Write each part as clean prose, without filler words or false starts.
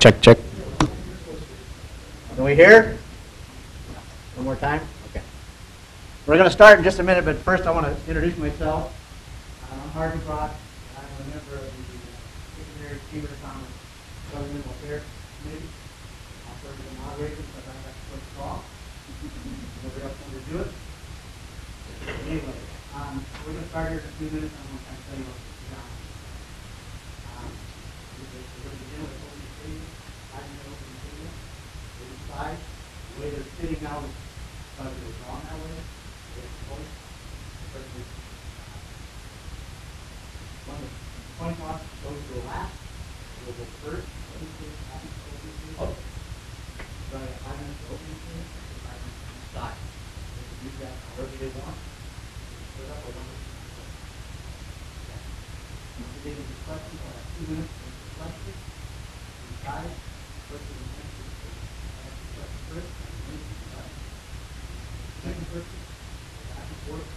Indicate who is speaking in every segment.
Speaker 1: Check, check.
Speaker 2: Can we hear? One more time? Okay. We're going to start in just a minute, but first I want to introduce myself. I'm Harvey Brock. I'm a member of the Dickenson Chamber of Commerce Governmental Affairs Committee. I'll serve as the moderator because I got the first call. Nobody else wanted to do it. Anyway, we're going to start here in a few minutes. I'm going to kind of tell you what's going on. We're going to begin with opening statement. I'm going to open the statement. They decide the way they're sitting now is because it was wrong that way. They have a voice. The person is when the point toss goes to the last, we'll go first. Opening statement, happy to opening statement. So I have 5 minutes to opening statement and 5 minutes to decide. They can use that however they want. Split up or one of If they have a question, I'll have 2 minutes to answer the question. Decide. First is the answer. Ask the question first, and then decide. Second person, back and forth,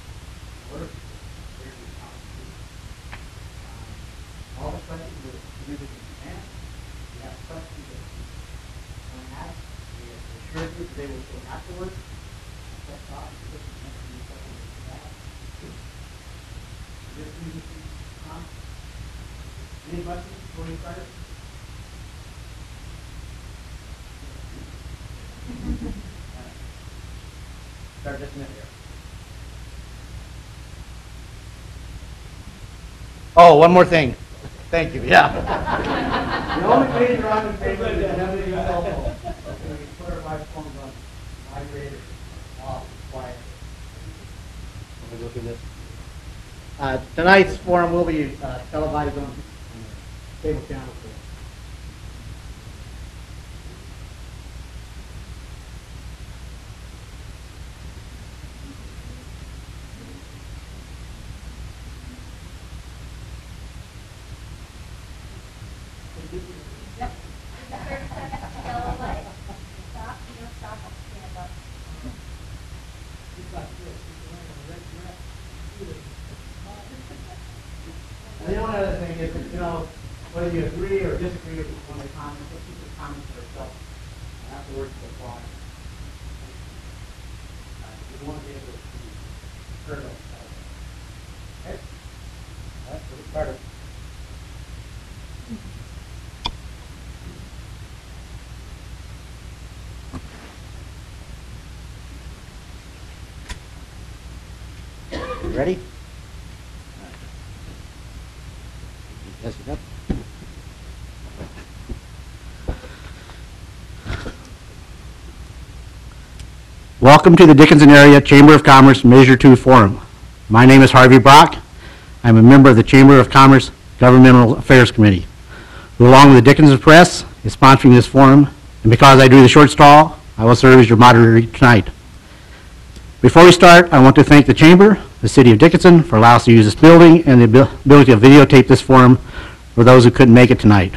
Speaker 2: order, there's the constitution. All the questions are submitted in advance. We have questions that when asked, we have assured you that they will go afterwards. That's off. This is answer the question that you have. This is Tom. Any questions before we start? Start just a minute here. Oh, one more thing. Thank you. Yeah. The only page you're on the paper is never your cell phone. Okay, we put our live phones on vibrator, off, quiet. Let me look at this. Tonight's forum will be televised on cable channel 4. And the only other thing is, whether you agree or disagree with one of the comments, let's keep the comments for ourselves. And afterwards, we'll apply. We want to be able to hear those. Okay? All right, so we started. You ready? Yes, you got. Welcome to the Dickinson Area Chamber of Commerce Measure 2 Forum. My name is Harvey Brock. I'm a member of the Chamber of Commerce Governmental Affairs Committee, who along with the Dickinson Press is sponsoring this forum, and because I drew the short straw, I will serve as your moderator tonight. Before we start, I want to thank the Chamber, the City of Dickinson, for allowing us to use this building and the ability to videotape this forum for those who couldn't make it tonight.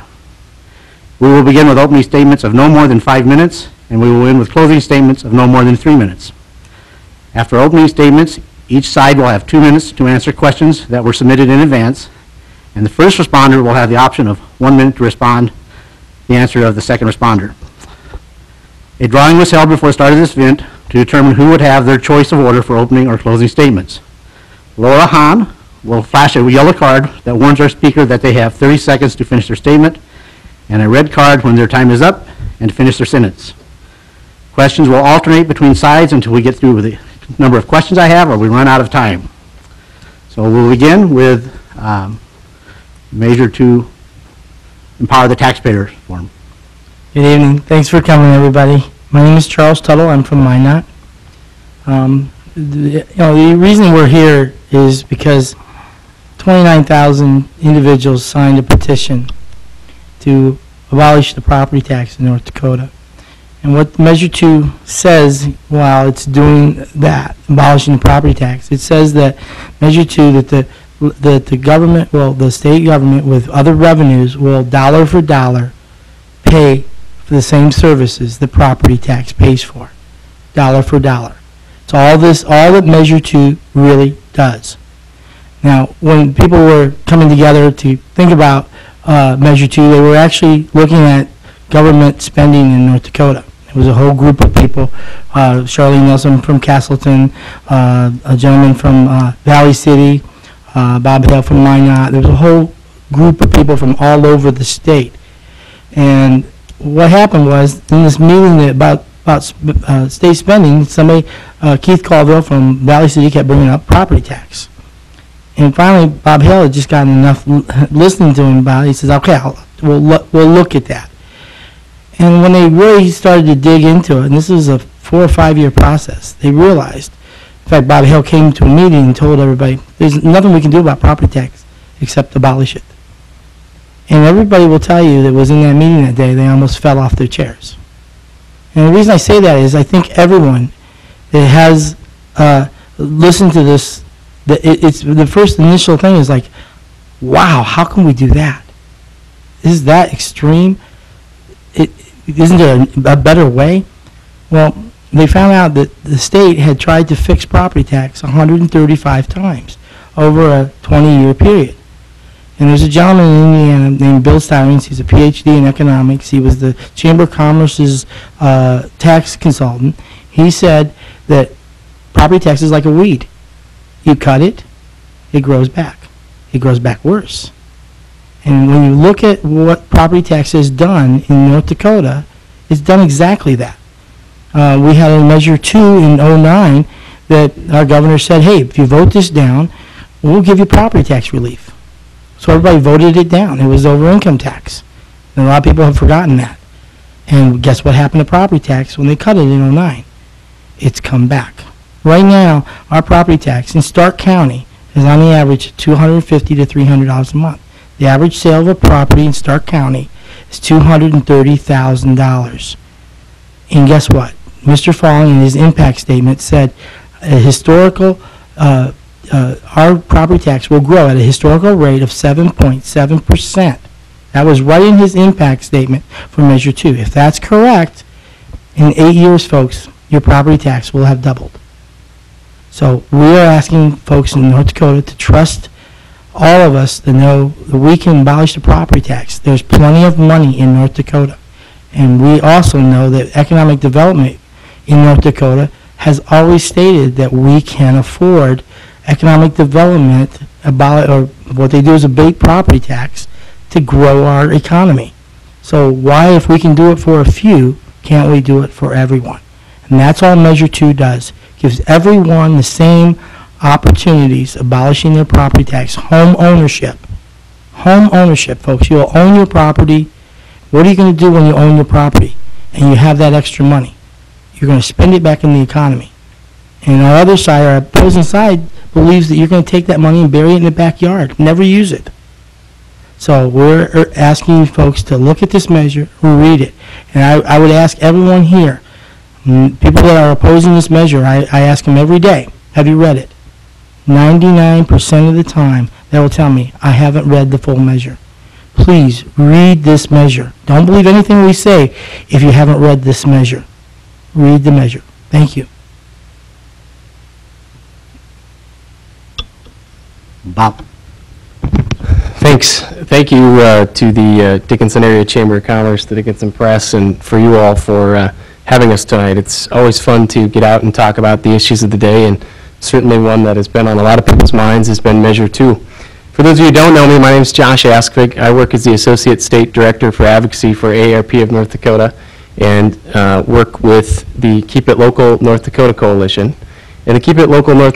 Speaker 2: We will begin with opening statements of no more than 5 minutes, and we will end with closing statements of no more than 3 minutes. After opening statements, each side will have 2 minutes to answer questions that were submitted in advance, and the first responder will have the option of 1 minute to respond the answer of the second responder. A drawing was held before the start of this event to determine who would have their choice of order for opening or closing statements. Laura Hahn will flash a yellow card that warns our speaker that they have 30 seconds to finish their statement, and a red card when their time is up and to finish their sentence. Questions will alternate between sides until we get through with the number of questions I have or we run out of time. So we'll begin with Measure 2, Empower the Taxpayer Forum.
Speaker 3: Good evening. Thanks for coming, everybody. My name is Charles Tuttle. I'm from Minot. The reason we're here is because 29,000 individuals signed a petition to abolish the property tax in North Dakota. And what Measure 2 says while it's doing that, abolishing the property tax, it says that Measure 2 that the government, well, the state government with other revenues will dollar for dollar pay for the same services the property tax pays for, dollar for dollar. So all that Measure 2 really does. Now, when people were coming together to think about Measure 2, they were actually looking at government spending in North Dakota. It was a whole group of people, Charlene Nelson from Castleton, a gentleman from Valley City, Bob Hale from Minot. There was a whole group of people from all over the state. And what happened was, in this meeting about state spending, somebody, Keith Caldwell from Valley City, kept bringing up property tax. And finally, Bob Hale had just gotten enough listening to him about it. He says, okay, we'll look at that. And when they really started to dig into it, and this is a 4 or 5 year process, they realized, in fact, Bob Hale came to a meeting and told everybody, there's nothing we can do about property tax except abolish it. And everybody will tell you that was in that meeting that day, they almost fell off their chairs. And the reason I say that is I think everyone that has listened to this, it's the first initial thing is like, wow, how can we do that? Is that extreme? Isn't there a better way? Well, they found out that the state had tried to fix property tax 135 times over a 20-year period. And there's a gentleman in Indiana named Bill Styrens. He's a PhD in economics. He was the Chamber of Commerce's tax consultant. He said that property tax is like a weed. You cut it, it grows back. It grows back worse. And when you look at what property tax has done in North Dakota, it's done exactly that. We had a Measure 2 in 2009 that our governor said, hey, if you vote this down, we'll give you property tax relief. So everybody voted it down. It was over income tax. And a lot of people have forgotten that. And guess what happened to property tax when they cut it in 2009? It's come back. Right now, our property tax in Stark County is on the average $250 to $300 a month. The average sale of a property in Stark County is $230,000. And guess what? Mr. Falling in his impact statement said our property tax will grow at a historical rate of 7.7%. That was right in his impact statement for Measure 2. If that's correct, in 8 years, folks, your property tax will have doubled. So we are asking folks in North Dakota to trust all of us to know that we can abolish the property tax. There's plenty of money in North Dakota. And we also know that economic development in North Dakota has always stated that we can afford economic development, or what they do is abate property tax to grow our economy. So why, if we can do it for a few, can't we do it for everyone? And that's all Measure 2 does. Gives everyone the same opportunities, abolishing their property tax. Home ownership. Home ownership, folks. You'll own your property. What are you going to do when you own your property and you have that extra money? You're going to spend it back in the economy. And our other side, our opposing side, believes that you're going to take that money and bury it in the backyard, never use it. So we're asking folks to look at this measure, read it. And I would ask everyone here, people that are opposing this measure, I ask them every day, have you read it? 99% of the time, they will tell me, I haven't read the full measure. Please read this measure. Don't believe anything we say if you haven't read this measure. Read the measure. Thank you.
Speaker 2: Bob.
Speaker 1: Thanks. Thank you to the Dickinson Area Chamber of Commerce, the Dickinson Press, and for you all for having us tonight. It's always fun to get out and talk about the issues of the day, and certainly one that has been on a lot of people's minds has been Measure 2. For those of you who don't know me, my name is Josh Askvig. I work as the Associate State Director for Advocacy for AARP of North Dakota and work with the Keep It Local North Dakota Coalition. And the Keep It Local North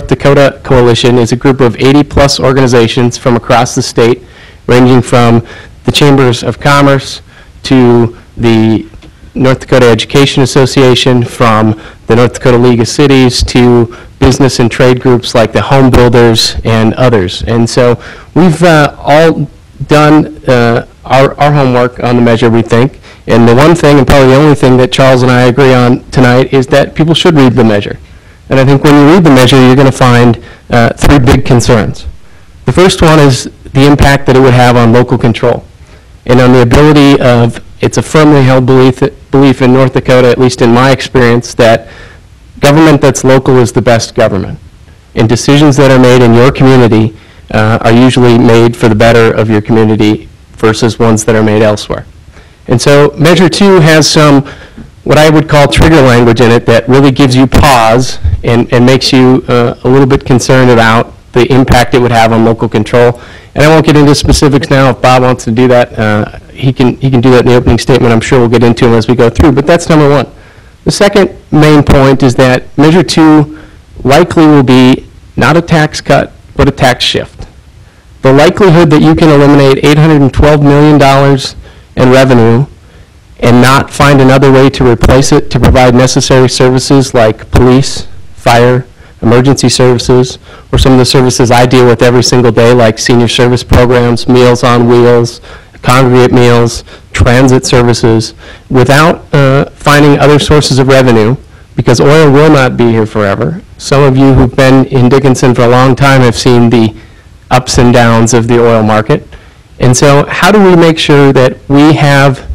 Speaker 1: Dakota Coalition is a group of 80-plus organizations from across the state, ranging from the Chambers of Commerce to the North Dakota Education Association, from the North Dakota League of Cities to business and trade groups like the Home Builders and others. And so we've all done our homework on the measure, we think. And the one thing, and probably the only thing that Charles and I agree on tonight, is that people should read the measure. And I think when you read the measure, you're going to find three big concerns. The first one is the impact that it would have on local control and on the ability of, it's a firmly held belief in North Dakota, at least in my experience, that government that's local is the best government. And decisions that are made in your community are usually made for the better of your community versus ones that are made elsewhere. And so Measure 2 has some, what I would call trigger language in it that really gives you pause and makes you a little bit concerned about the impact it would have on local control. And I won't get into specifics now. If Bob wants to do that, he can do that in the opening statement. I'm sure we'll get into them as we go through. But that's number one. The second main point is that Measure 2 likely will be not a tax cut, but a tax shift. The likelihood that you can eliminate $812 million in revenue and not find another way to replace it to provide necessary services like police, fire, emergency services, or some of the services I deal with every single day like senior service programs, Meals on Wheels, congregate meals, transit services, without finding other sources of revenue, because oil will not be here forever. Some of you who've been in Dickinson for a long time have seen the ups and downs of the oil market. And so how do we make sure that we have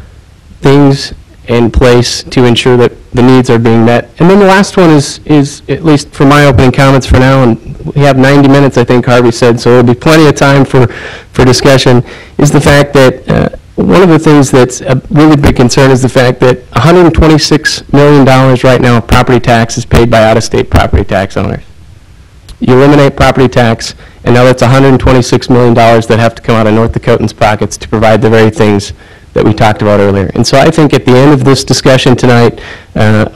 Speaker 1: things in place to ensure that the needs are being met? And then the last one is at least for my opening comments for now, and we have 90 minutes, I think Harvey said, so there'll be plenty of time for discussion, is the fact that one of the things that's a really big concern is the fact that $126 million right now of property tax is paid by out-of-state property tax owners. You eliminate property tax, and now that's $126 million that have to come out of North Dakotans' pockets to provide the very things that we talked about earlier. And so I think at the end of this discussion tonight,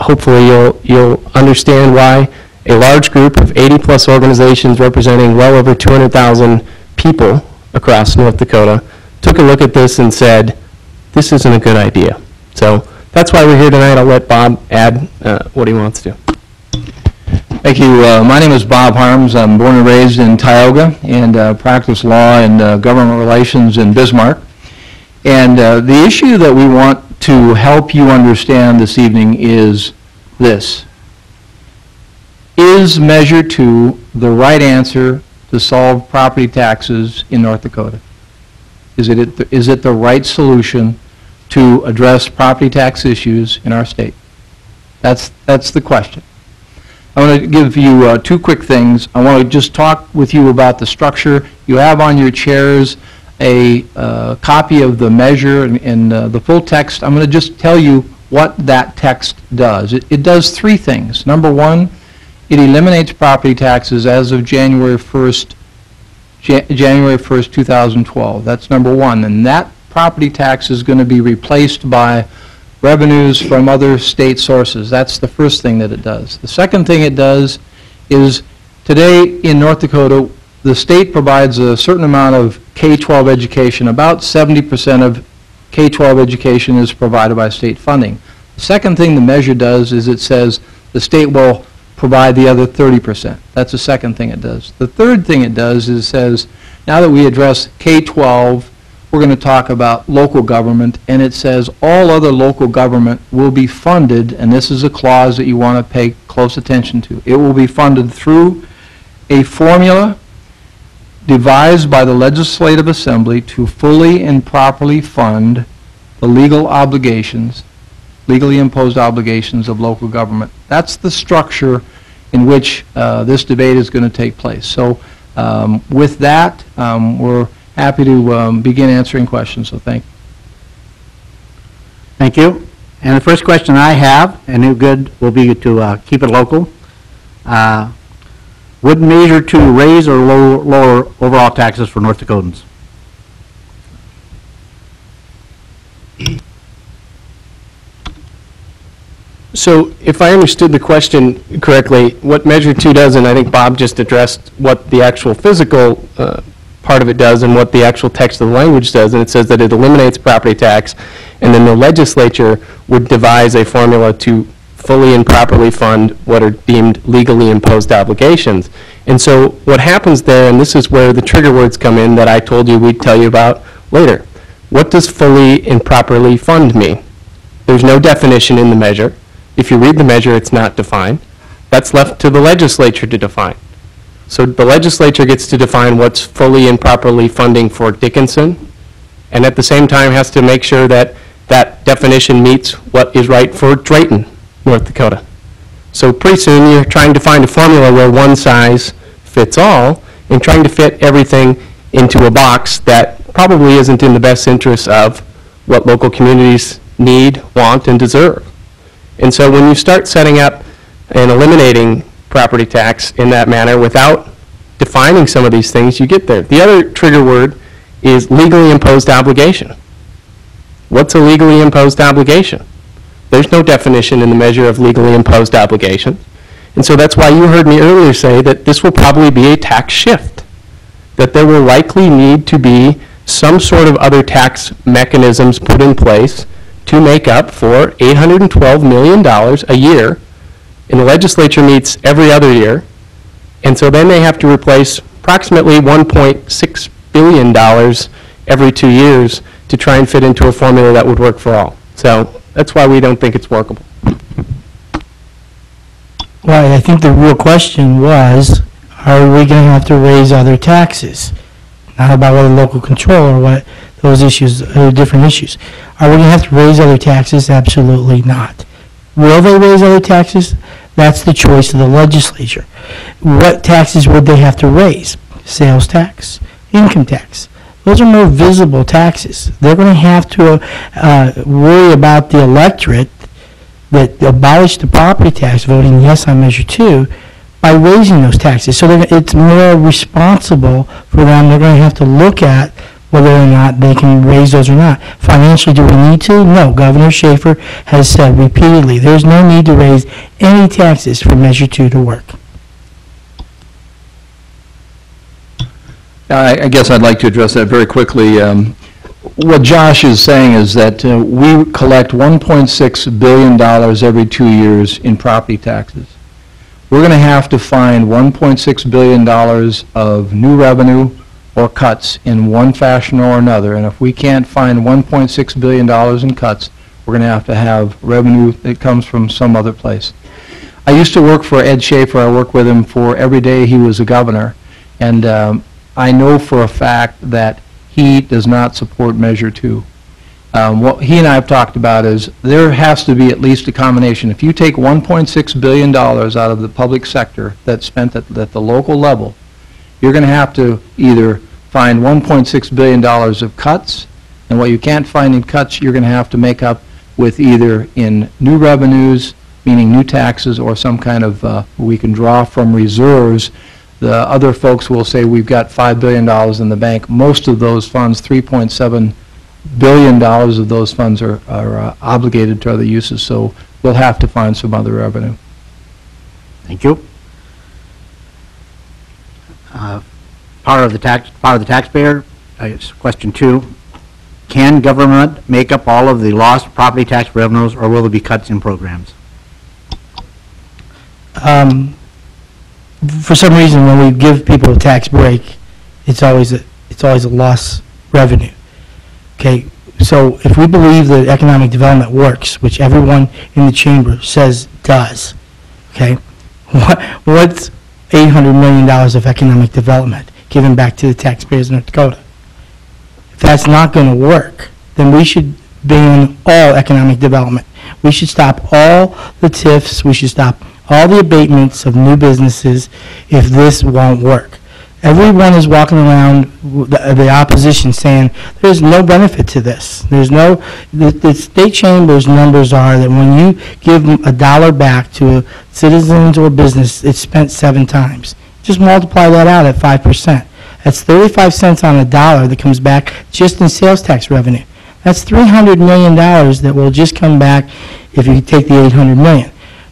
Speaker 1: hopefully you'll understand why a large group of 80-plus organizations representing well over 200,000 people across North Dakota took a look at this and said, this isn't a good idea. So that's why we're here tonight. I'll let Bob add what he wants to.
Speaker 4: Thank you. My name is Bob Harms. I'm born and raised in Tioga and practice law and government relations in Bismarck. And the issue that we want to help you understand this evening is this. Is Measure 2 the right answer to solve property taxes in North Dakota? Is it the right solution to address property tax issues in our state? That's the question. I want to give you two quick things. I want to just talk with you about the structure. You have on your chairs a copy of the measure and the full text. I'm going to just tell you what that text does. It does three things. Number one, it eliminates property taxes as of January 1st, 2012. That's number one. And that property tax is going to be replaced by revenues from other state sources. That's the first thing that it does. The second thing it does is today in North Dakota, the state provides a certain amount of K-12 education. About 70% of K-12 education is provided by state funding. The second thing the measure does is it says the state will provide the other 30%. That's the second thing it does. The third thing it does is it says, now that we address K-12, we're going to talk about local government, and it says all other local government will be funded, and this is a clause that you want to pay close attention to. It will be funded through a formula devised by the Legislative Assembly to fully and properly fund the legal obligations, legally imposed obligations of local government. That's the structure in which this debate is going to take place. So with that, we're happy to begin answering questions, so thank you.
Speaker 2: Thank you. And the first question I have, and new good, will be to keep it local. Would Measure 2 raise or lower overall taxes for North Dakotans?
Speaker 1: So if I understood the question correctly, what Measure 2 does, and I think Bob just addressed what the actual physical part of it does and what the actual text of the language does, and it says that it eliminates property tax, and then the legislature would devise a formula to fully and properly fund what are deemed legally imposed obligations. And so what happens there, and this is where the trigger words come in that I told you we'd tell you about later. What does fully and properly fund mean? There's no definition in the measure. If you read the measure, it's not defined. That's left to the legislature to define. So the legislature gets to define what's fully and properly funding for Dickinson, and at the same time has to make sure that that definition meets what is right for Drayton, North Dakota. So pretty soon you're trying to find a formula where one size fits all and trying to fit everything into a box that probably isn't in the best interest of what local communities need, want, and deserve. And so when you start setting up and eliminating property tax in that manner without defining some of these things, you get there. The other trigger word is legally imposed obligation. What's a legally imposed obligation? There's no definition in the measure of legally imposed obligation. And so that's why you heard me earlier say that this will probably be a tax shift, that there will likely need to be some sort of other tax mechanisms put in place to make up for $812 million a year. And the legislature meets every other year. And so then they have to replace approximately $1.6 billion every 2 years to try and fit into a formula that would work for all. So that's why we don't think it's workable.
Speaker 3: Right, I think the real question was, are we going to have to raise other taxes? Not about whether local control or what, those issues are different issues. Are we going to have to raise other taxes? Absolutely not. Will they raise other taxes? That's the choice of the legislature. What taxes would they have to raise? Sales tax, income tax. Those are more visible taxes. They're going to have to worry about the electorate that abolished the property tax, voting yes on Measure 2, by raising those taxes. So it's more responsible for them. They're going to have to look at whether or not they can raise those or not. Financially, do we need to? No. Governor Schaefer has said repeatedly, there's no need to raise any taxes for Measure 2 to work.
Speaker 4: I guess I'd like to address that very quickly. What Josh is saying is that we collect $1.6 billion every 2 years in property taxes. We're going to have to find $1.6 billion of new revenue or cuts in one fashion or another. And if we can't find $1.6 billion in cuts, we're going to have revenue that comes from some other place. I used to work for Ed Schaefer. I worked with him for every day he was a governor. And I know for a fact that he does not support Measure 2. What he and I have talked about is there has to be at least a combination. If you take $1.6 billion out of the public sector that's spent at the local level, you're going to have to either find $1.6 billion of cuts, and what you can't find in cuts, you're going to have to make up with either in new revenues, meaning new taxes, or some kind of, we can draw from reserves. The other folks will say we've got $5 billion in the bank. Most of those funds, $3.7 billion of those funds are obligated to other uses, so we'll have to find some other revenue.
Speaker 2: Thank you. Power of the taxpayer, question 2. Can government make up all of the lost property tax revenues, or will there be cuts in programs?
Speaker 3: For some reason, when we give people a tax break, it's always a loss revenue. Okay, so if we believe that economic development works, which everyone in the chamber says does, okay, what's $800 million of economic development given back to the taxpayers in North Dakota? If that's not going to work, then we should ban all economic development. We should stop all the TIFs. We should stop all the abatements of new businesses if this won't work. Everyone is walking around, the opposition, saying there's no benefit to this. There's no, the state chamber's numbers are that when you give $1 back to citizens or business, it's spent 7 times. Just multiply that out at 5%. That's 35 cents on a dollar that comes back just in sales tax revenue. That's $300 million that will just come back if you take the $800 million.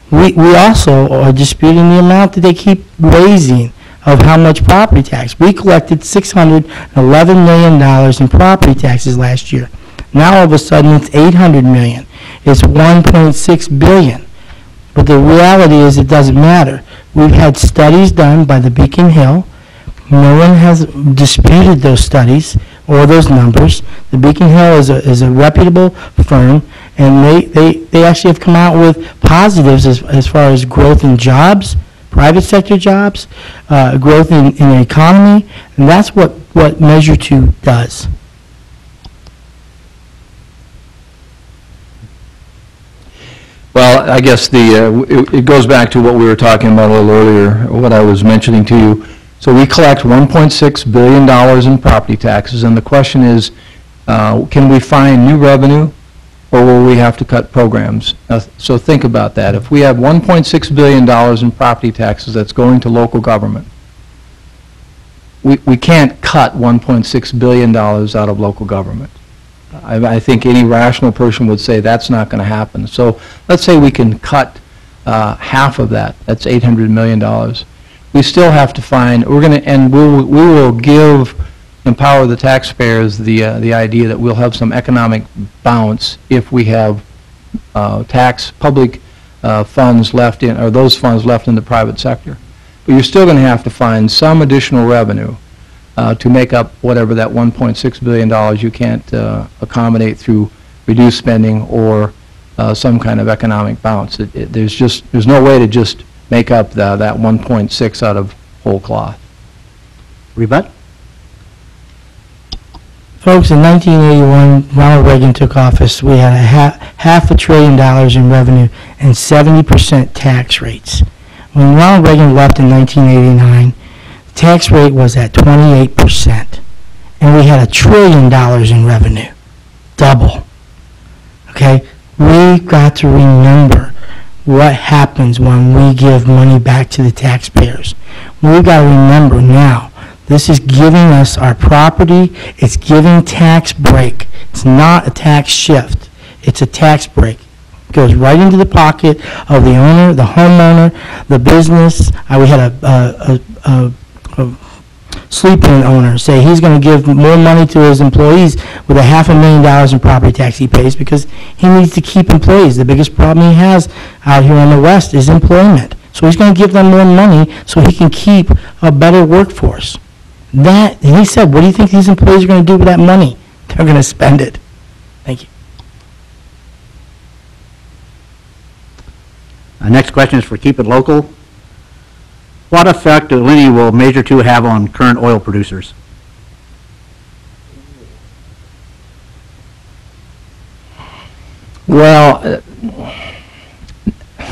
Speaker 3: We also are disputing the amount that they keep raising of how much property tax. We collected $611 million in property taxes last year. Now all of a sudden it's $800 million. It's $1.6 billion. But the reality is it doesn't matter. We've had studies done by the Beacon Hill. No one has disputed those studies or those numbers. The Beacon Hill is a reputable firm, and they actually have come out with positives as far as growth in jobs, private sector jobs, growth in the economy, and that's what Measure 2 does.
Speaker 4: Well, I guess it goes back to what we were talking about a little earlier, what I was mentioning to you. So we collect $1.6 billion in property taxes, and the question is, can we find new revenue, or will we have to cut programs? So think about that. If we have $1.6 billion in property taxes that's going to local government, we can't cut $1.6 billion out of local government. I think any rational person would say that's not going to happen. So let's say we can cut half of that. That's $800 million. We still have to find, we will empower the taxpayers the idea that we'll have some economic bounce if we have public funds left in, or those funds left in the private sector. But you're still going to have to find some additional revenue to make up whatever that $1.6 billion you can't accommodate through reduced spending or some kind of economic bounce. There's no way to just make up that 1.6 out of whole cloth.
Speaker 2: Rebut?
Speaker 3: Folks, in 1981, Ronald Reagan took office. We had half $500 billion in revenue and 70% tax rates. When Ronald Reagan left in 1989, the tax rate was at 28%, and we had $1 trillion in revenue, double. Okay, we've got to remember what happens when we give money back to the taxpayers. We've got to remember now, this is giving us our property, it's giving tax break. It's not a tax shift, it's a tax break. It goes right into the pocket of the owner, the homeowner, the business. We had a sleep-in owner say he's going to give more money to his employees with $500,000 in property tax he pays because he needs to keep employees. The biggest problem he has out here on the West is employment. So he's going to give them more money so he can keep a better workforce. And he said, what do you think these employees are going to do with that money? They're going to spend it. Thank you.
Speaker 2: Next question is for Keep It Local. What effect will Measure 2 have on current oil producers?
Speaker 4: Well,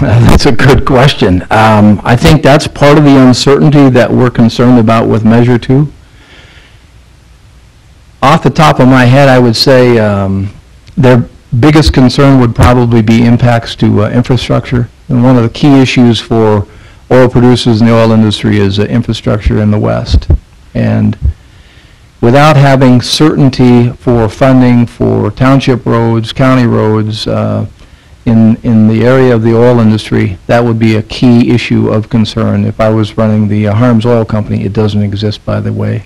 Speaker 4: that's a good question. I think that's part of the uncertainty that we're concerned about with Measure 2. Off the top of my head, I would say their biggest concern would probably be impacts to infrastructure. And one of the key issues for oil producers in the oil industry is infrastructure in the West. And without having certainty for funding for township roads, county roads, in the area of the oil industry, that would be a key issue of concern. If I was running the Harms Oil Company, it doesn't exist, by the way.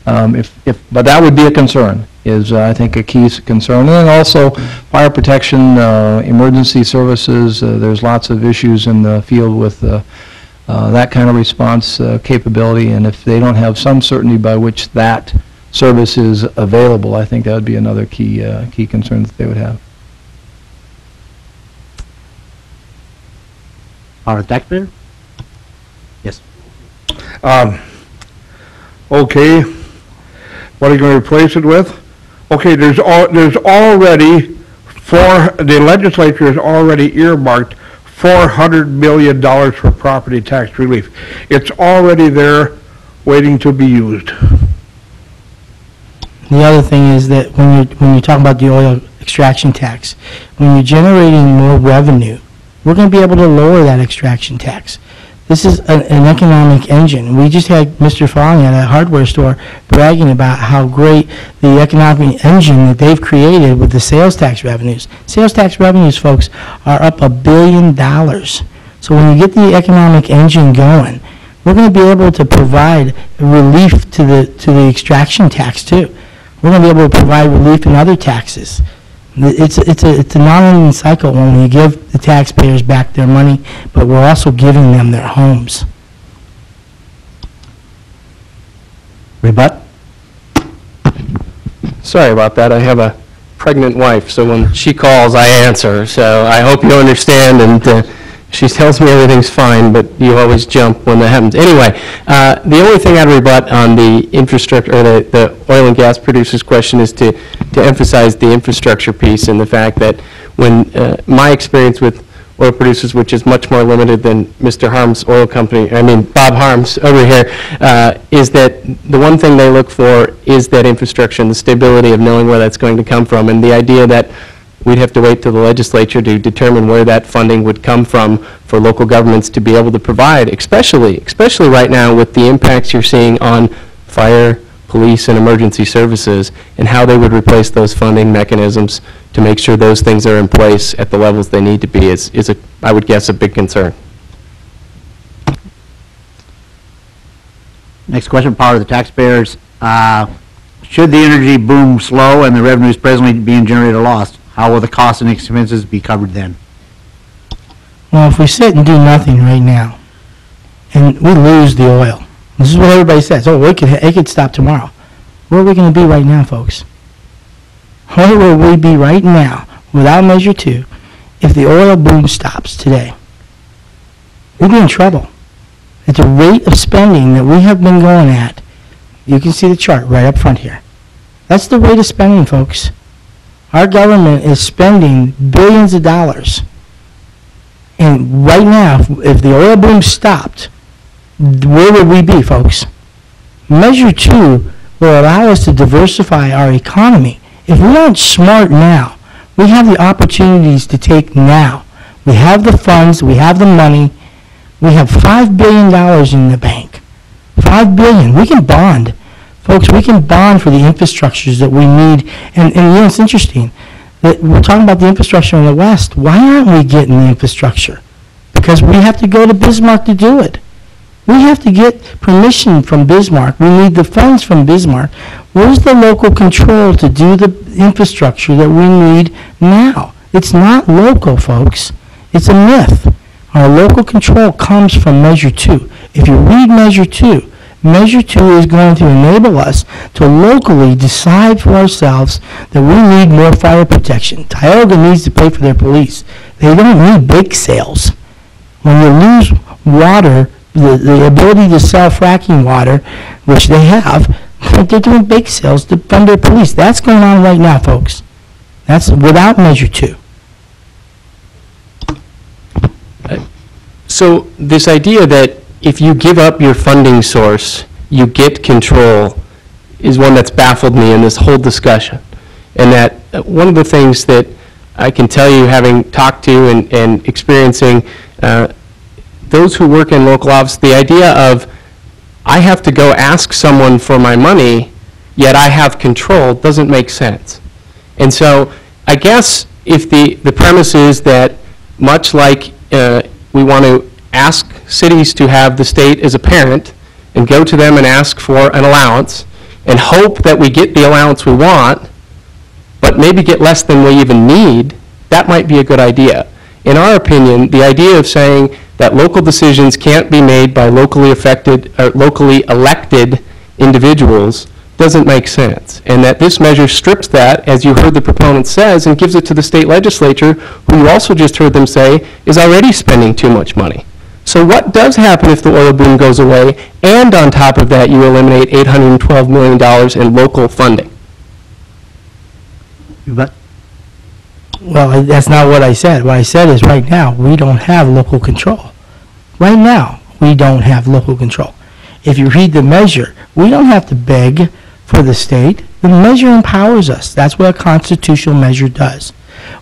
Speaker 4: But that would be a concern, I think, a key concern. And then also fire protection, emergency services. There's lots of issues in the field with that kind of response capability, and if they don't have some certainty by which that service is available, I think that would be another key concern that they would have.
Speaker 2: Our taxpayer? Yes.
Speaker 5: Okay, what are you going to replace it with? Okay, there's already the legislature has already earmarked $400 million for property tax relief. It's already there, waiting to be used.
Speaker 3: The other thing is that when you talk about the oil extraction tax, when you're generating more revenue, we're going to be able to lower that extraction tax. This is an economic engine. We just had Mr. Fong at a hardware store bragging about how great the economic engine that they've created with the sales tax revenues. Sales tax revenues, folks, are up $1 billion. So when you get the economic engine going, we're going to be able to provide relief to the extraction tax too. We're going to be able to provide relief in other taxes. It's a non-ending cycle when we give the taxpayers back their money, but we're also giving them their homes.
Speaker 2: Rebut?
Speaker 1: Sorry about that. I have a pregnant wife, so when she calls, I answer. So I hope you understand, and she tells me everything's fine, but you always jump when that happens. Anyway, the only thing I'd rebut on the infrastructure, or the oil and gas producers question, is to emphasize the infrastructure piece and the fact that when my experience with oil producers, which is much more limited than Mr. Harms Oil Company, Bob Harms over here, is that the one thing they look for is that infrastructure and the stability of knowing where that's going to come from. And the idea that we'd have to wait till the legislature to determine where that funding would come from for local governments to be able to provide, especially right now with the impacts you're seeing on fire, police, and emergency services, and how they would replace those funding mechanisms to make sure those things are in place at the levels they need to be is I would guess, a big concern.
Speaker 2: Next question, power of the taxpayers. Should the energy boom slow and the revenues presently being generated are lost, how will the costs and expenses be covered then?
Speaker 3: Well, if we sit and do nothing right now, and we lose the oil, this is what everybody says, oh, it could stop tomorrow. Where are we going to be right now, folks? Where will we be right now, without Measure 2, if the oil boom stops today? We'd be in trouble. At the rate of spending that we have been going at, you can see the chart right up front here. That's the rate of spending, folks. Our government is spending billions of dollars. And right now, if the oil boom stopped, where would we be, folks? Measure 2 will allow us to diversify our economy. If we aren't smart now, we have the opportunities to take now. We have the funds, we have the money. We have $5 billion in the bank. $5 billion. We can bond. Folks, we can bond for the infrastructures that we need. And you know, it's interesting that we're talking about the infrastructure in the West. Why aren't we getting the infrastructure? Because we have to go to Bismarck to do it. We have to get permission from Bismarck. We need the funds from Bismarck. Where's the local control to do the infrastructure that we need now? It's not local, folks. It's a myth. Our local control comes from Measure 2. If you read Measure 2, Measure 2 is going to enable us to locally decide for ourselves that we need more fire protection. Tioga needs to pay for their police. They don't need bake sales. When you lose water, the ability to sell fracking water, which they have, they're doing bake sales to fund their police. That's going on right now, folks. That's without Measure 2.
Speaker 1: So this idea that if you give up your funding source, you get control is one that's baffled me in this whole discussion. And that one of the things that I can tell you, having talked to and experiencing those who work in local office, the idea of I have to go ask someone for my money, yet I have control, doesn't make sense. And so I guess if the premise is that much like we want to ask cities to have the state as a parent and go to them and ask for an allowance and hope that we get the allowance we want, but maybe get less than we even need, that might be a good idea. In our opinion, the idea of saying that local decisions can't be made by locally elected individuals doesn't make sense. And that this measure strips that, as you heard the proponent says, and gives it to the state legislature, who you also just heard them say is already spending too much money. So what does happen if the oil boom goes away, and on top of that you eliminate $812 million in local funding?
Speaker 2: You bet.
Speaker 3: Well, that's not what I said. What I said is right now, we don't have local control. Right now, we don't have local control. If you read the measure, we don't have to beg for the state. The measure empowers us. That's what a constitutional measure does.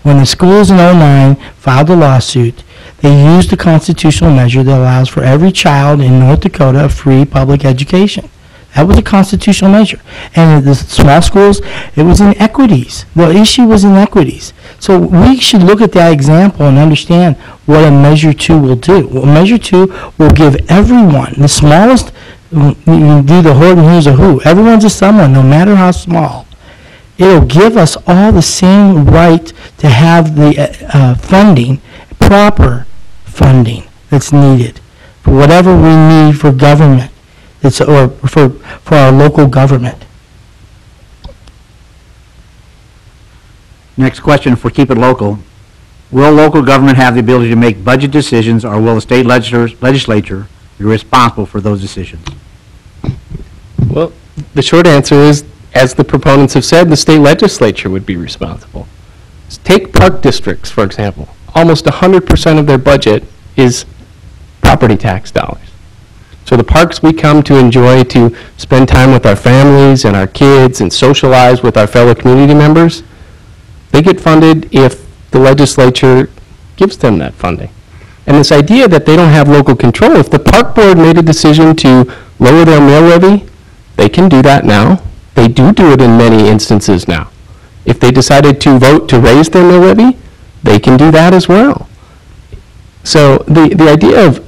Speaker 3: When the schools in 2009 filed a lawsuit, they used a constitutional measure that allows for every child in North Dakota a free public education. That was a constitutional measure. And in the small schools, it was inequities. The issue was inequities. So we should look at that example and understand what a Measure 2 will do. Well, Measure 2 will give everyone, the smallest, you can do the Horton Who's a Who, everyone's a someone, no matter how small. It'll give us all the same right to have the funding, proper funding that's needed for whatever we need for government. Or for our local government.
Speaker 2: Next question, if we keep it local, will local government have the ability to make budget decisions, or will the state legislature be responsible for those decisions?
Speaker 1: Well, the short answer is, as the proponents have said, the state legislature would be responsible. Take park districts, for example. almost 100% of their budget is property tax dollars. So the parks we come to enjoy to spend time with our families and our kids and socialize with our fellow community members, they get funded if the legislature gives them that funding. And this idea that they don't have local control, if the park board made a decision to lower their mill levy, they can do that now. They do it in many instances now. If they decided to vote to raise their mill levy, they can do that as well. So the idea of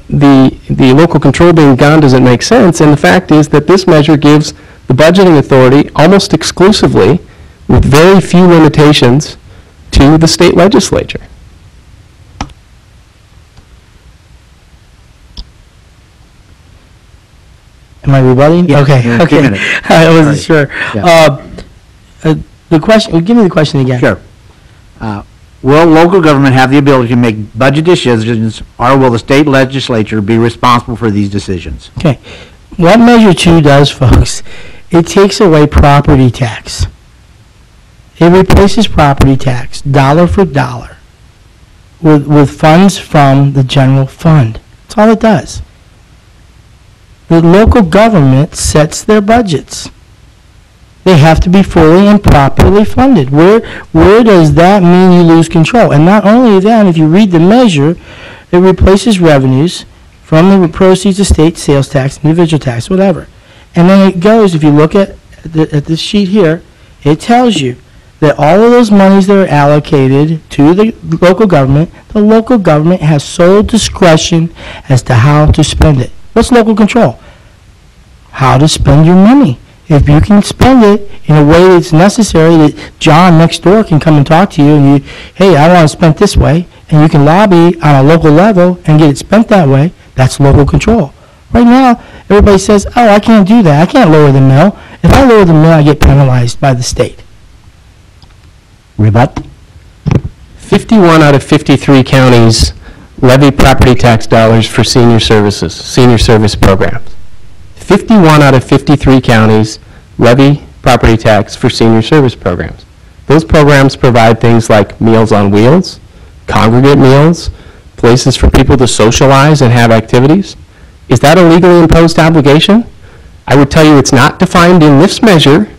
Speaker 1: the local control being gone doesn't make sense, and the fact is that this measure gives the budgeting authority almost exclusively, with very few limitations, to the state legislature.
Speaker 3: Am I rebutting?
Speaker 2: Yes,
Speaker 3: Okay,
Speaker 2: you're in 2
Speaker 3: okay.
Speaker 2: minutes.
Speaker 3: I wasn't
Speaker 2: Sorry.
Speaker 3: sure.
Speaker 2: Yeah.
Speaker 3: The question, give me the question again.
Speaker 2: Sure. Will local government have the ability to make budget decisions, or will the state legislature be responsible for these decisions?
Speaker 3: Okay. What Measure 2 does, folks, it takes away property tax. It replaces property tax, dollar for dollar, with funds from the general fund. That's all it does. The local government sets their budgets. They have to be fully and properly funded. Where does that mean you lose control? And not only that, if you read the measure, it replaces revenues from the proceeds of state sales tax, individual tax, whatever. And then it goes, if you look at this sheet here, it tells you that all of those monies that are allocated to the local government has sole discretion as to how to spend it. What's local control? How to spend your money. If you can spend it in a way that's necessary, that John next door can come and talk to you, and you, hey, I want to spend this way, and you can lobby on a local level and get it spent that way, that's local control. Right now, everybody says, oh, I can't do that. I can't lower the mill. If I lower the mill, I get penalized by the state.
Speaker 2: Rebut?
Speaker 1: 51 out of 53 counties levy property tax dollars for senior services, senior service programs. 51 out of 53 counties levy property tax for senior service programs. Those programs provide things like Meals on Wheels, congregate meals, places for people to socialize and have activities. Is that a legally imposed obligation? I would tell you it's not defined in this measure,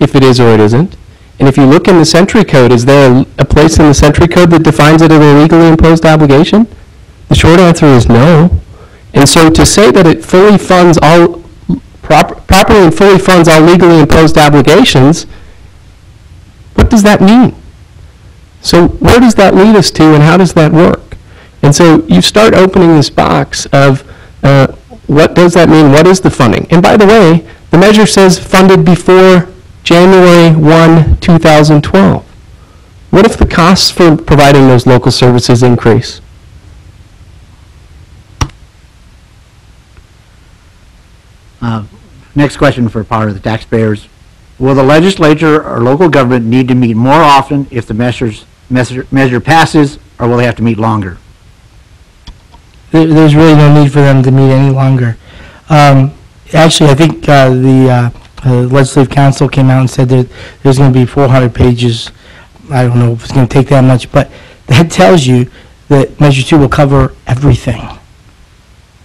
Speaker 1: if it is or it isn't. And if you look in the Century Code, is there a place in the Century Code that defines it as a legally imposed obligation? The short answer is no. And so to say that it fully funds all, properly and fully funds all legally imposed obligations, what does that mean? So where does that lead us to, and how does that work? And so you start opening this box of what does that mean? What is the funding? And by the way, the measure says funded before January 1, 2012. What if the costs for providing those local services increase?
Speaker 2: Next question for part of the taxpayers. Will the legislature or local government need to meet more often if the measure passes, or will they have to meet longer?
Speaker 3: There's really no need for them to meet any longer. Actually, I think the Legislative Council came out and said that there's going to be 400 pages. I don't know if it's going to take that much, but that tells you that Measure 2 will cover everything.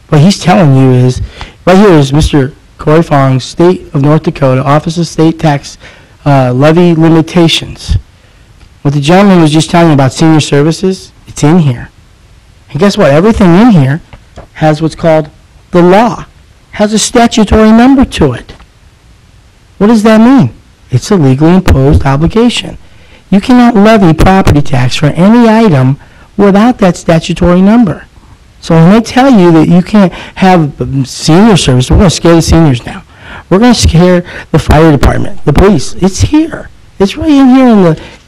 Speaker 3: What he's telling you is, right here is Mr. Corey Fong, State of North Dakota, Office of State Tax Levy Limitations. What the gentleman was just telling you about senior services, it's in here. And guess what? Everything in here has what's called the law, has a statutory number to it. What does that mean? It's a legally imposed obligation. You cannot levy property tax for any item without that statutory number. So when they tell you that you can't have senior service, we're going to scare the seniors now. We're going to scare the fire department, the police. It's here. It's right in here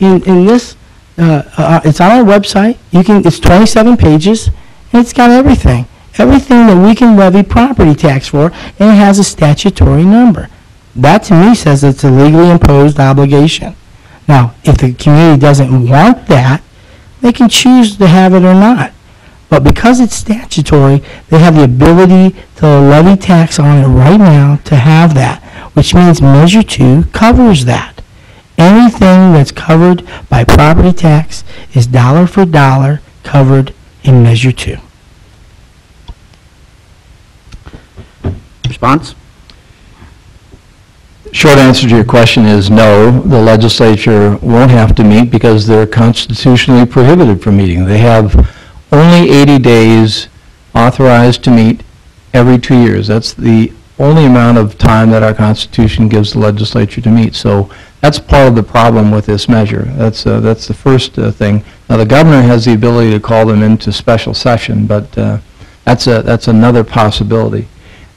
Speaker 3: in this. It's on our website. It's 27 pages, and it's got everything. Everything that we can levy property tax for, and it has a statutory number. That, to me, says it's a legally imposed obligation. Now, if the community doesn't want that, they can choose to have it or not. But because it's statutory, they have the ability to levy tax on it right now to have that, which means Measure 2 covers that. Anything that's covered by property tax is dollar for dollar covered in Measure 2.
Speaker 2: Response?
Speaker 4: Short answer to your question is no, the legislature won't have to meet because they're constitutionally prohibited from meeting. They have only 80 days authorized to meet every 2 years. That's the only amount of time that our Constitution gives the legislature to meet. So that's part of the problem with this measure. That's the first thing. Now, the governor has the ability to call them into special session, but that's another possibility.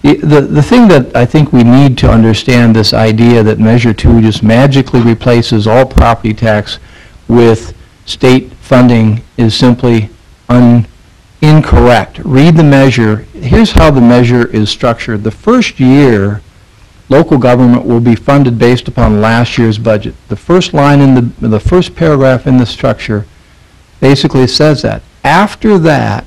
Speaker 4: The thing that I think we need to understand, this idea that Measure 2 just magically replaces all property tax with state funding, is simply incorrect. Read the measure. Here's how the measure is structured. The first year, local government will be funded based upon last year's budget. The first line in the first paragraph in the structure basically says that. After that,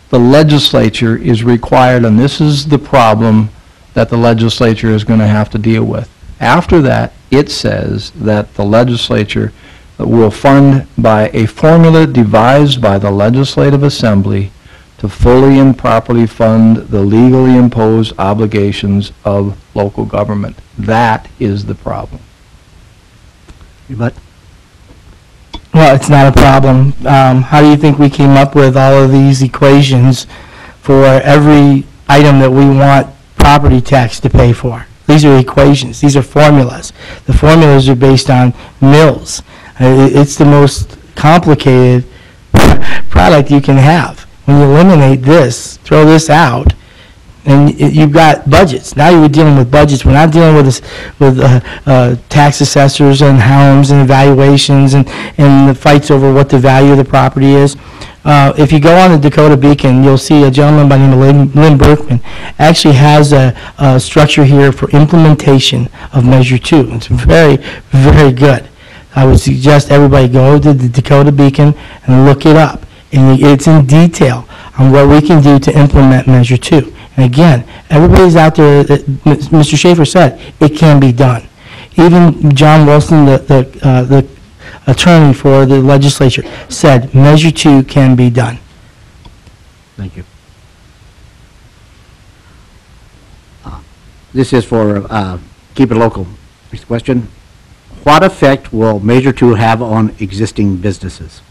Speaker 4: the legislature is required, and this is the problem that the legislature is going to have to deal with. After that, it says that the legislature will fund by a formula devised by the Legislative Assembly to fully and properly fund the legally imposed obligations of local government. That is the problem.
Speaker 2: But
Speaker 3: Well, it's not a problem. How do you think we came up with all of these equations for every item that we want property tax to pay for? These are equations. These are formulas. The formulas are based on mills. It's the most complicated product you can have. When you eliminate this, throw this out, and you've got budgets. Now you're dealing with budgets. We're not dealing with tax assessors and homes and evaluations and the fights over what the value of the property is. If you go on the Dakota Beacon, you'll see a gentleman by the name of Lynn Berkman actually has a structure here for implementation of Measure 2. It's very, very good. I would suggest everybody go to the Dakota Beacon and look it up. And it's in detail on what we can do to implement Measure 2. And again, everybody's out there, Mr. Schaefer said, it can be done. Even John Wilson, the attorney for the legislature, said Measure 2 can be done.
Speaker 2: thank you. This is for Keep It Local. Next question. What effect will Measure 2 have on existing businesses?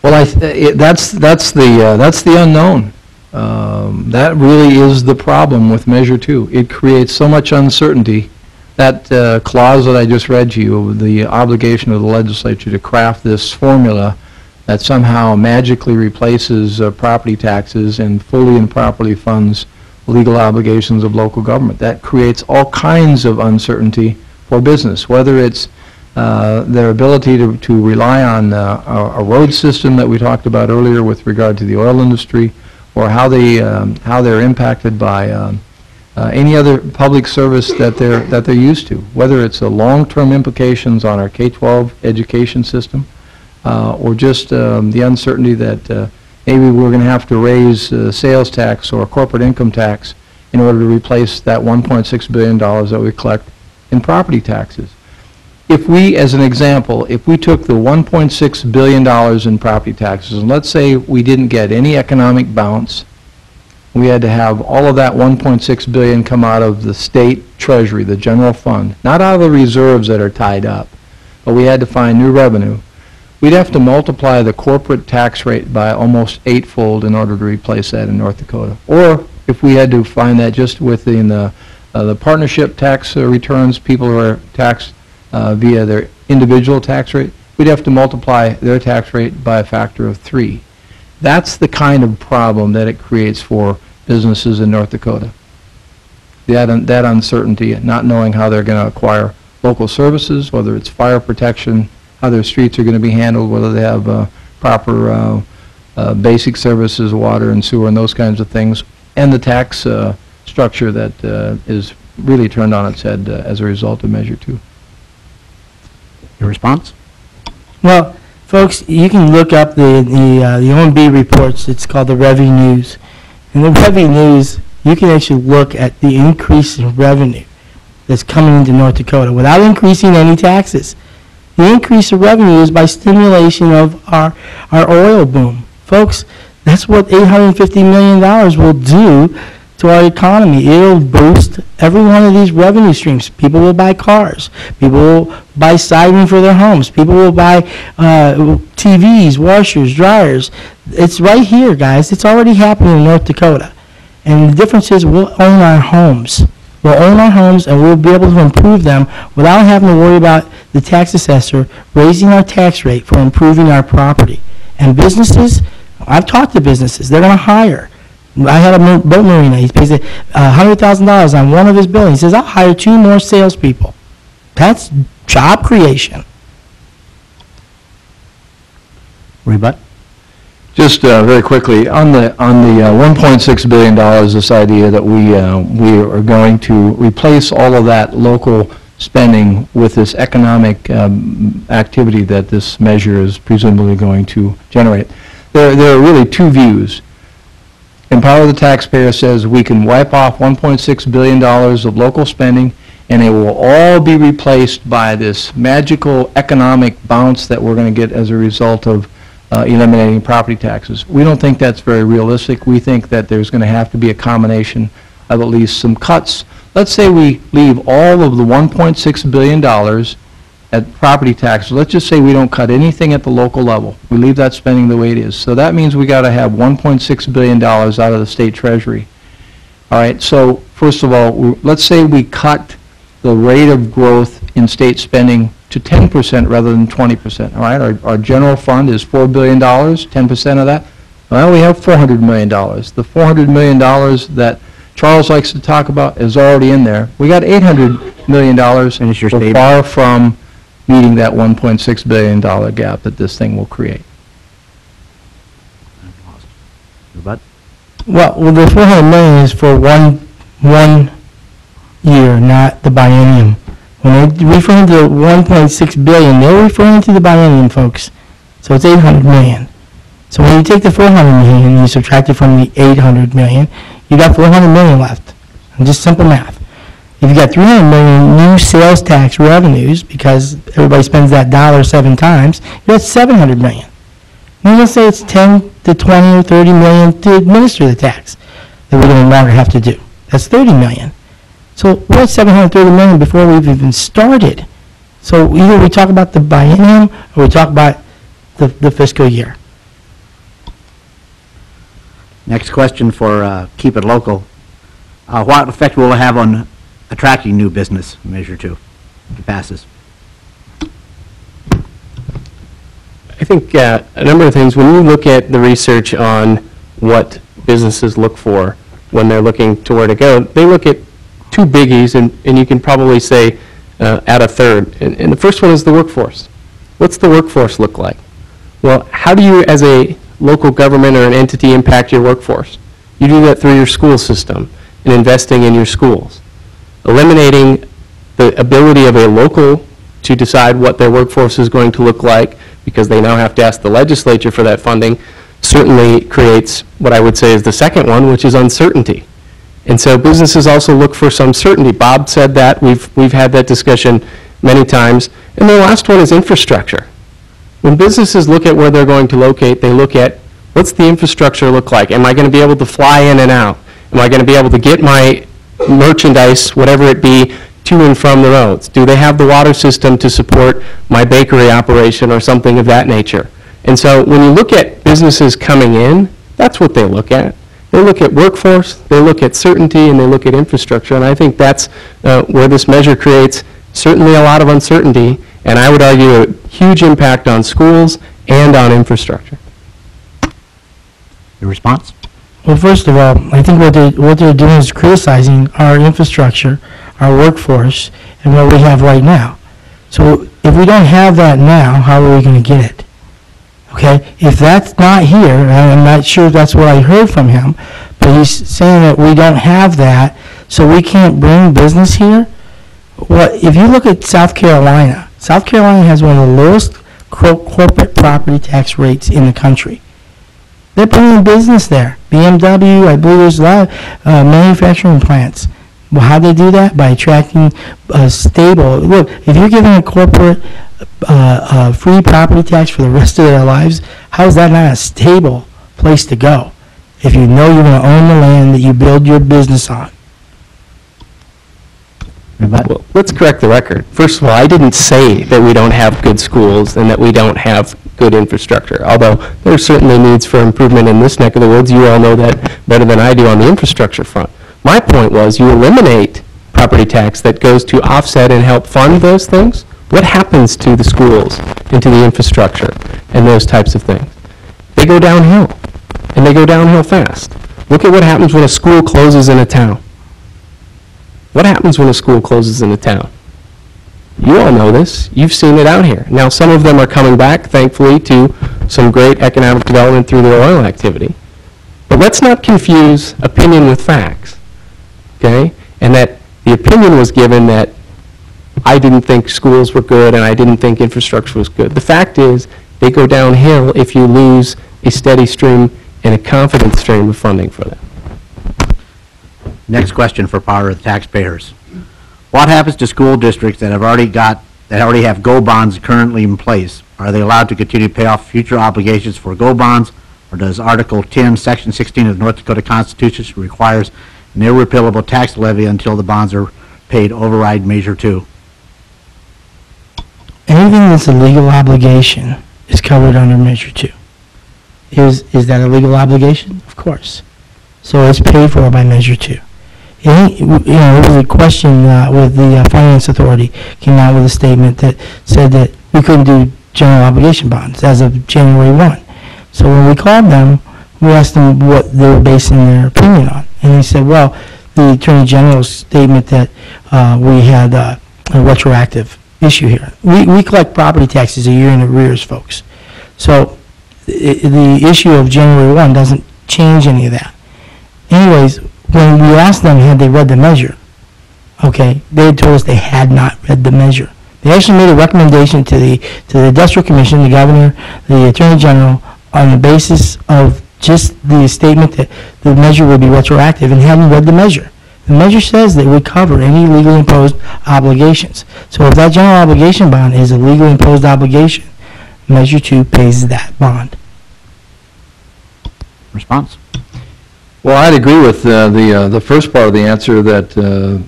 Speaker 4: Well, that's the unknown. That really is the problem with Measure 2. It creates so much uncertainty. That clause that I just read to you, the obligation of the legislature to craft this formula that somehow magically replaces property taxes and fully and properly funds legal obligations of local government. That creates all kinds of uncertainty for business, whether it's their ability to rely on a road system that we talked about earlier with regard to the oil industry, or how they're impacted by any other public service that they're used to, whether it's long-term implications on our K-12 education system, or just the uncertainty that maybe we're going to have to raise sales tax or corporate income tax in order to replace that $1.6 billion that we collect in property taxes. If we, as an example, if we took the $1.6 billion in property taxes, and let's say we didn't get any economic bounce, we had to have all of that $1.6 billion come out of the state treasury, the general fund, not out of the reserves that are tied up, but we had to find new revenue. We'd have to multiply the corporate tax rate by almost eightfold in order to replace that in North Dakota. Or if we had to find that just within the partnership tax returns, people who are taxed via their individual tax rate, we'd have to multiply their tax rate by a factor of 3. That's the kind of problem that it creates for businesses in North Dakota. That uncertainty, not knowing how they're going to acquire local services, whether it's fire protection, how their streets are going to be handled, whether they have proper basic services, water and sewer and those kinds of things, and the tax structure that is really turned on its head as a result of Measure 2.
Speaker 2: Your response?
Speaker 3: Well, folks, you can look up the OMB reports. It's called the Revy News. And the Revy News you can actually look at the increase in revenue that's coming into North Dakota without increasing any taxes. The increase of revenue is by stimulation of our oil boom. Folks, that's what $850 million will do to our economy. It'll boost every one of these revenue streams. People will buy cars. People will buy siding for their homes. People will buy TVs, washers, dryers. It's right here, guys. It's already happening in North Dakota. And the difference is we'll own our homes. We'll own our homes and we'll be able to improve them without having to worry about the tax assessor raising our tax rate for improving our property. And businesses, I've talked to businesses, they're going to hire. I had a boat marina, he pays $100,000 on one of his buildings. He says, I'll hire 2 more salespeople. That's job creation.
Speaker 2: Rebut?
Speaker 4: Just very quickly, on the $1.6 billion, this idea that we are going to replace all of that local spending with this economic activity that this measure is presumably going to generate. There are really 2 views. Empower the Taxpayer says we can wipe off $1.6 billion of local spending and it will all be replaced by this magical economic bounce that we're going to get as a result of eliminating property taxes. We don't think that's very realistic. We think that there's going to have to be a combination of at least some cuts. Let's say we leave all of the $1.6 billion at property taxes. Let's just say we don't cut anything at the local level. We leave that spending the way it is. So that means we got to have $1.6 billion out of the state treasury. All right, so first of all, let's say we cut the rate of growth in state spending to 10% rather than 20%, all right? Our general fund is $4 billion, 10% of that. Well, we have $400 million. The $400 million that Charles likes to talk about is already in there. We got $800 million.
Speaker 2: Finish your
Speaker 4: We're
Speaker 2: statement.
Speaker 4: far from meeting that $1.6 billion gap that this thing will create.
Speaker 2: Rebut?
Speaker 3: Well, the $400 million is for one year, not the biennium. When they're referring to $1.6 billion, they're referring to the biennium, folks. So it's $800 million. So when you take the $400 million and you subtract it from the $800 million, you got $400 million left. And just simple math. If you got $300 million new sales tax revenues, because everybody spends that dollar 7 times, you're at $700 million. And let's say it's 10 to 20 or 30 million to administer the tax that we no longer have to do. That's 30 million. So we're at 730 million before we've even started. So either we talk about the biennium or we talk about the fiscal year.
Speaker 2: Next question for Keep It Local. What effect will it have on attracting new business, Measure 2, if it passes?
Speaker 1: I think a number of things. When you look at the research on what businesses look for when they're looking to where to go, they look at 2 biggies, and you can probably say add a third. And the first one is the workforce. What's the workforce look like? Well, how do you, as a local government or an entity, impact your workforce? You do that through your school system and investing in your schools. Eliminating the ability of a local to decide what their workforce is going to look like, because they now have to ask the legislature for that funding, certainly creates what I would say is the second one, which is uncertainty. And so businesses also look for some certainty. Bob said that. We've had that discussion many times. And the last one is infrastructure. When businesses look at where they're going to locate, they look at what's the infrastructure look like? Am I going to be able to fly in and out? Am I going to be able to get my merchandise, whatever it be, to and from the roads? Do they have the water system to support my bakery operation or something of that nature? And so when you look at businesses coming in, that's what they look at. They look at workforce, they look at certainty, and they look at infrastructure. And I think that's where this measure creates certainly a lot of uncertainty, and I would argue a huge impact on schools and on infrastructure.
Speaker 2: Your response?
Speaker 3: Well, first of all, I think what they're doing is criticizing our infrastructure, our workforce, and what we have right now. So if we don't have that now, how are we going to get it? Okay, if that's not here, and I'm not sure if that's what I heard from him, but he's saying that we don't have that, so we can't bring business here. Well, if you look at South Carolina has one of the lowest corporate property tax rates in the country. They're putting in business there. BMW, I believe there's a lot of manufacturing plants. Well, how do they do that? By attracting a stable. Look, if you're giving a corporate free property tax for the rest of their lives, how is that not a stable place to go? If you know you're going to own the land that you build your business on.
Speaker 1: Well, let's correct the record. First of all, I didn't say that we don't have good schools and that we don't have good infrastructure, although there are certainly needs for improvement in this neck of the woods. You all know that better than I do on the infrastructure front. My point was you eliminate property tax that goes to offset and help fund those things. What happens to the schools and to the infrastructure and those types of things? They go downhill, and they go downhill fast. Look at what happens when a school closes in a town. What happens when a school closes in a town? You all know this. You've seen it out here. Now, some of them are coming back, thankfully, to some great economic development through their oil activity. But let's not confuse opinion with facts, okay? And that the opinion was given that I didn't think schools were good and I didn't think infrastructure was good. The fact is, they go downhill if you lose a steady stream and a confident stream of funding for them.
Speaker 2: Next question for power of the taxpayers. What happens to school districts that already have GO bonds currently in place? Are they allowed to continue to pay off future obligations for GO bonds, or does Article 10, Section 16 of the North Dakota Constitution requires an irrepealable tax levy until the bonds are paid, override Measure 2?
Speaker 3: Anything that's a legal obligation is covered under Measure 2. Is that a legal obligation? Of course. So it's paid for by Measure 2. There was a question with the Finance Authority came out with a statement that said that we couldn't do general obligation bonds as of January 1. So when we called them, we asked them what they were basing their opinion on. And they said, well, the Attorney General's statement that we had a retroactive issue here. We collect property taxes a year in arrears, folks. So the issue of January 1 doesn't change any of that. Anyways, when we asked them had they read the measure, okay, they had told us they had not read the measure. They actually made a recommendation to the Industrial Commission, the Governor, the Attorney General, on the basis of just the statement that the measure would be retroactive and hadn't read the measure. The measure says that it would cover any legally imposed obligations. So if that general obligation bond is a legally imposed obligation, Measure 2 pays that bond.
Speaker 2: Response?
Speaker 4: Well, I'd agree with the first part of the answer that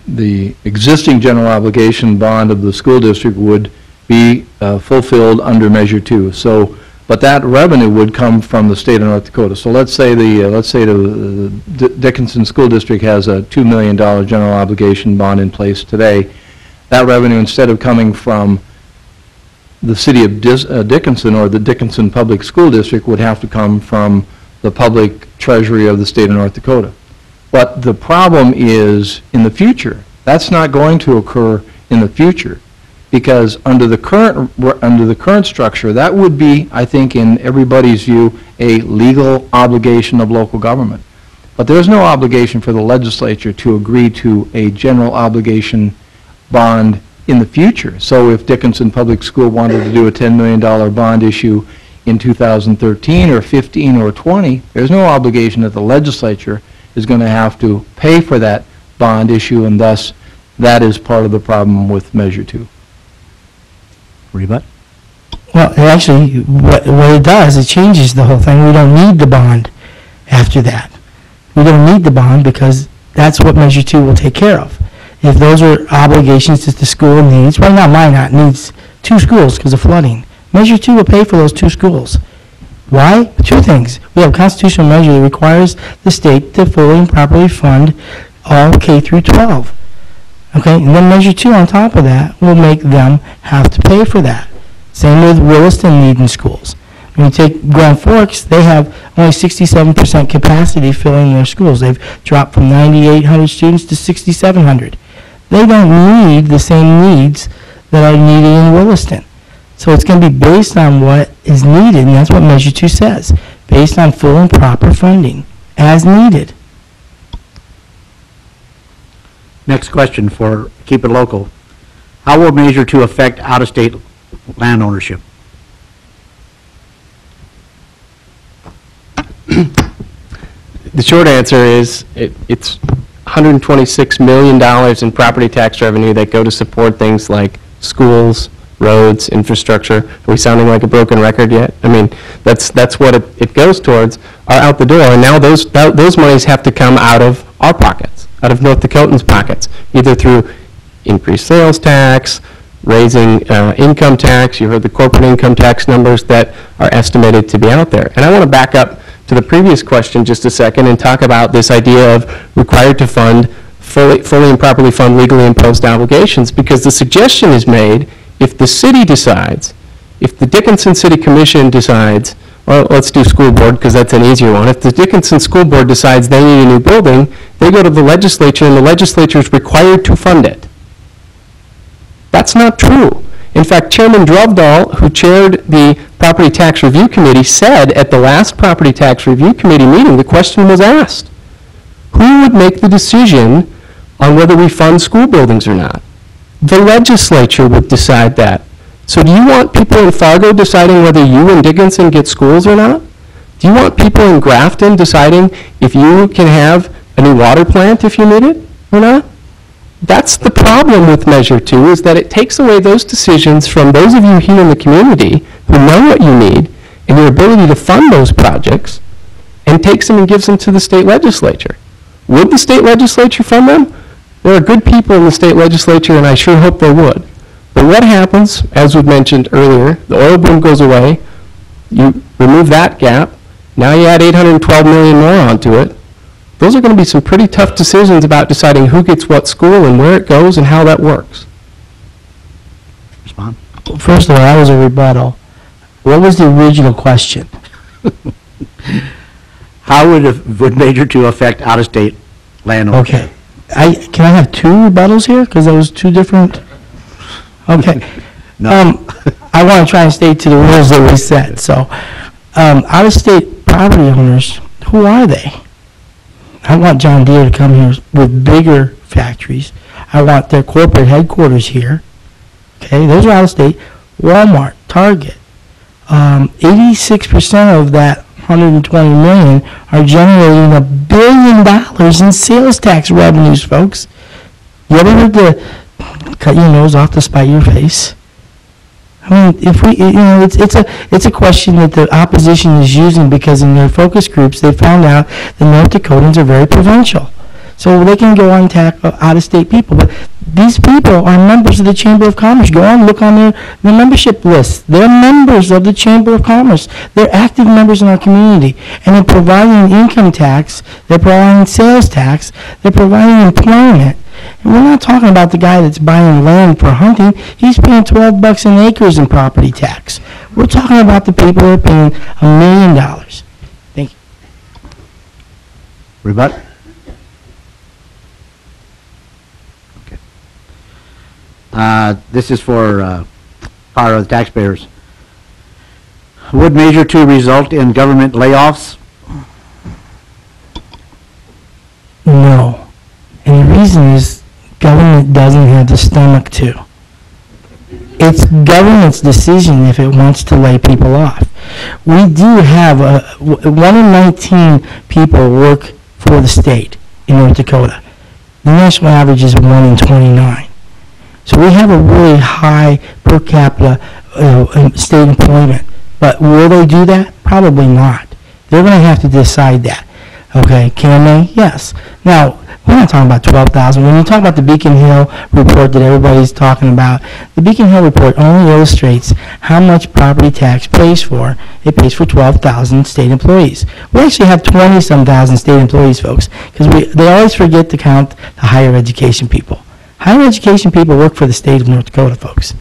Speaker 4: the existing general obligation bond of the school district would be fulfilled under Measure 2. So, but that revenue would come from the state of North Dakota. So let's say the Dickinson School District has a $2 million general obligation bond in place today. That revenue, instead of coming from the city of Dickinson or the Dickinson Public School District, would have to come from the public treasury of the state of North Dakota. But the problem is in the future. That's not going to occur in the future, because under the current structure, that would be, I think, in everybody's view, a legal obligation of local government. But there's no obligation for the legislature to agree to a general obligation bond in the future. So if Dickinson Public School wanted to do a $10 million bond issue in 2013 or 15 or 20, there's no obligation that the legislature is going to have to pay for that bond issue, and thus that is part of the problem with Measure 2.
Speaker 2: Rebut?
Speaker 3: Well, actually, what it does, it changes the whole thing. We don't need the bond after that. We don't need the bond because that's what Measure 2 will take care of. If those are obligations that the school needs, right now Minot needs 2 schools because of flooding. Measure 2 will pay for those 2 schools. Why? 2 things. We have a constitutional measure that requires the state to fully and properly fund all K through 12. Okay, and then Measure 2 on top of that will make them have to pay for that. Same with Williston needing schools. When you take Grand Forks, they have only 67% capacity filling their schools. They've dropped from 9,800 students to 6,700. They don't need the same needs that are needed in Williston. So it's going to be based on what is needed, and that's what Measure 2 says, based on full and proper funding, as needed.
Speaker 2: Next question for Keep It Local. How will Measure 2 affect out-of-state land ownership?
Speaker 1: The short answer is, it's $126 million in property tax revenue that go to support things like schools, roads, infrastructure. Are we sounding like a broken record yet? I mean, that's what it goes towards, are out the door, and now those monies have to come out of our pockets, out of North Dakotans' pockets, either through increased sales tax, raising income tax. You heard the corporate income tax numbers that are estimated to be out there. And I want to back up to the previous question just a second and talk about this idea of required to fund, fully and properly fund legally imposed obligations, because the suggestion is made, if the city decides, if the Dickinson City Commission decides, well, let's do school board because that's an easier one. If the Dickinson School Board decides they need a new building, they go to the legislature and the legislature is required to fund it. That's not true. In fact, Chairman Drovdahl, who chaired the Property Tax Review Committee, said at the last Property Tax Review Committee meeting, the question was asked, who would make the decision on whether we fund school buildings or not? The legislature would decide that. So do you want people in Fargo deciding whether you in Dickinson get schools or not? Do you want people in Grafton deciding if you can have a new water plant if you need it or not? That's the problem with Measure 2, is that it takes away those decisions from those of you here in the community who know what you need and your ability to fund those projects, and takes them and gives them to the state legislature. Would the state legislature fund them? There are good people in the state legislature, and I sure hope they would. But what happens, as we mentioned earlier, the oil boom goes away, you remove that gap, now you add $812 million more onto it. Those are going to be some pretty tough decisions about deciding who gets what school and where it goes and how that works.
Speaker 2: Respond.
Speaker 3: First of all, that was a rebuttal. What was the original question?
Speaker 2: How would Measure 2 affect out-of-state landowners?
Speaker 3: Okay. Can I have two rebuttals here? Because there was two different... Okay.
Speaker 2: No.
Speaker 3: I want to try and stay to the rules that we set. So, out-of-state property owners, who are they? I want John Deere to come here with bigger factories. I want their corporate headquarters here. Okay, those are out-of-state. Walmart, Target. 86% of that 120 million are generating $1 billion in sales tax revenues, folks. You ever heard the cut your nose off to spite your face? I mean, if we, it's a question that the opposition is using because in their focus groups they found out the North Dakotans are very provincial. So they can go on and tackle out-of-state people. But these people are members of the Chamber of Commerce. Go on, look on their membership list. They're members of the Chamber of Commerce. They're active members in our community. And they're providing income tax. They're providing sales tax. They're providing employment. And we're not talking about the guy that's buying land for hunting. He's paying $12 an acre in property tax. We're talking about the people that are paying $1 million. Thank you.
Speaker 2: Rebut? This is for part of the taxpayers. Would Measure 2 result in government layoffs?
Speaker 3: No. And the reason is government doesn't have the stomach to. It's government's decision if it wants to lay people off. We do have 1 in 19 people work for the state in North Dakota. The national average is 1 in 29. So we have a really high per capita state employment. But will they do that? Probably not. They're going to have to decide that. Okay, can they? Yes. Now, we're not talking about 12,000. When you talk about the Beacon Hill report that everybody's talking about, the Beacon Hill report only illustrates how much property tax pays for. It pays for 12,000 state employees. We actually have 20-some thousand state employees, folks, because they always forget to count the higher education people. Higher education people work for the state of North Dakota, folks.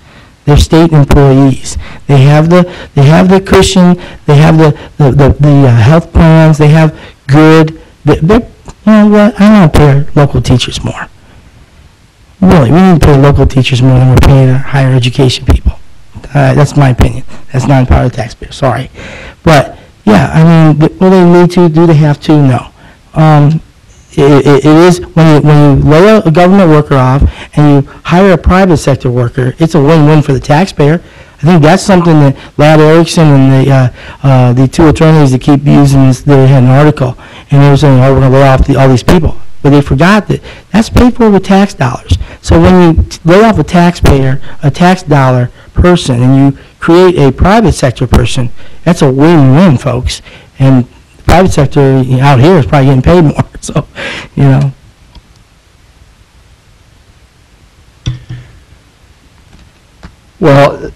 Speaker 3: They're state employees. They have the cushion. They have the health plans. They have good. You know what? I want to pay our local teachers more. Really, we need to pay local teachers more than we're paying our higher education people. That's my opinion. That's not part of the taxpayer. Sorry, but yeah, I mean, will they need to? Do they have to? No. It is when you lay a government worker off and you hire a private sector worker, it's a win-win for the taxpayer. I think that's something that Ladd Erickson and the two attorneys that keep using this, they had an article, and they were saying, oh, we're going to lay off all these people. But they forgot that that's paid for with tax dollars. So when you lay off a taxpayer, a tax dollar person, and you create a private sector person, that's a win-win, folks. And the private sector out here is probably getting paid more, so, you know.
Speaker 4: Well,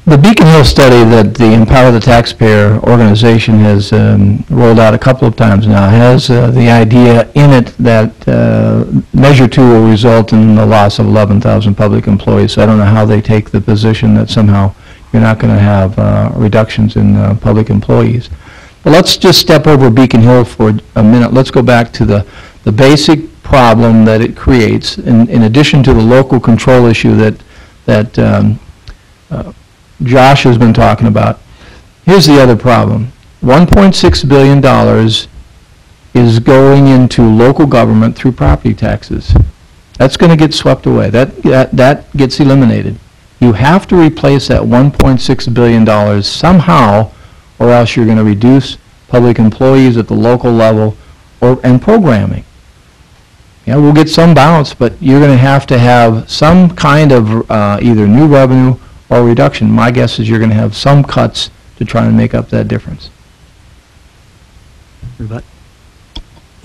Speaker 4: the Beacon Hill study that the Empower the Taxpayer organization has rolled out a couple of times now has the idea in it that Measure 2 will result in the loss of 11,000 public employees. So I don't know how they take the position that somehow you're not going to have reductions in public employees. But let's just step over Beacon Hill for a minute. Let's go back to the basic problem that it creates, in addition to the local control issue that Josh has been talking about. Here's the other problem. $1.6 billion is going into local government through property taxes. That's going to get swept away. That gets eliminated. You have to replace that $1.6 billion somehow, or else you're going to reduce public employees at the local level and programming. Yeah, we'll get some bounce, but you're going to have some kind of either new revenue or reduction. My guess is you're going to have some cuts to try and make up that difference.
Speaker 2: Rebut.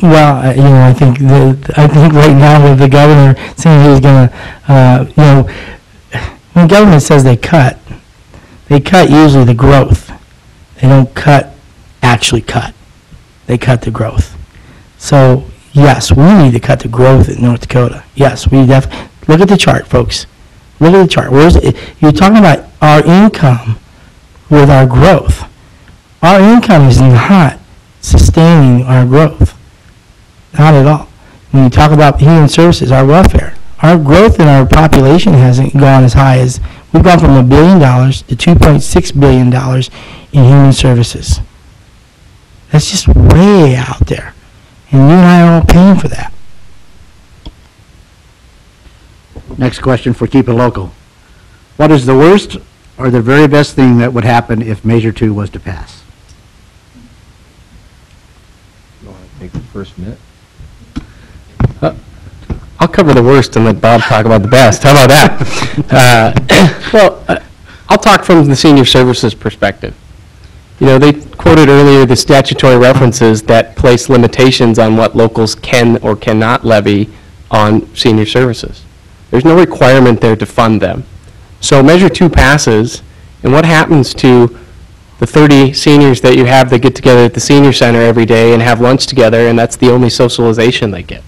Speaker 3: Well, you know, I think right now with the governor saying he's going to, you know, when government says they cut usually the growth. They don't actually cut. They cut the growth. So, yes, we need to cut the growth in North Dakota. Yes, we definitely. Look at the chart, folks. Look at the chart. Where's it? You're talking about our income with our growth. Our income is not sustaining our growth. Not at all. When you talk about human services, our welfare, our growth in our population hasn't gone as high as, we've gone from $1 billion to $2.6 billion in human services. That's just way out there. And you and I are all paying for that.
Speaker 2: Next question for Keep It Local. What is the worst or the very best thing that would happen if Measure 2 was to pass?
Speaker 4: You want to take the first minute?
Speaker 1: I'll cover the worst and let Bob talk about the best. How about that? Well, I'll talk from the senior services perspective. You know, they quoted earlier the statutory references that place limitations on what locals can or cannot levy on senior services. There's no requirement there to fund them. So Measure 2 passes, and what happens to the 30 seniors that you have that get together at the senior center every day and have lunch together, and that's the only socialization they get?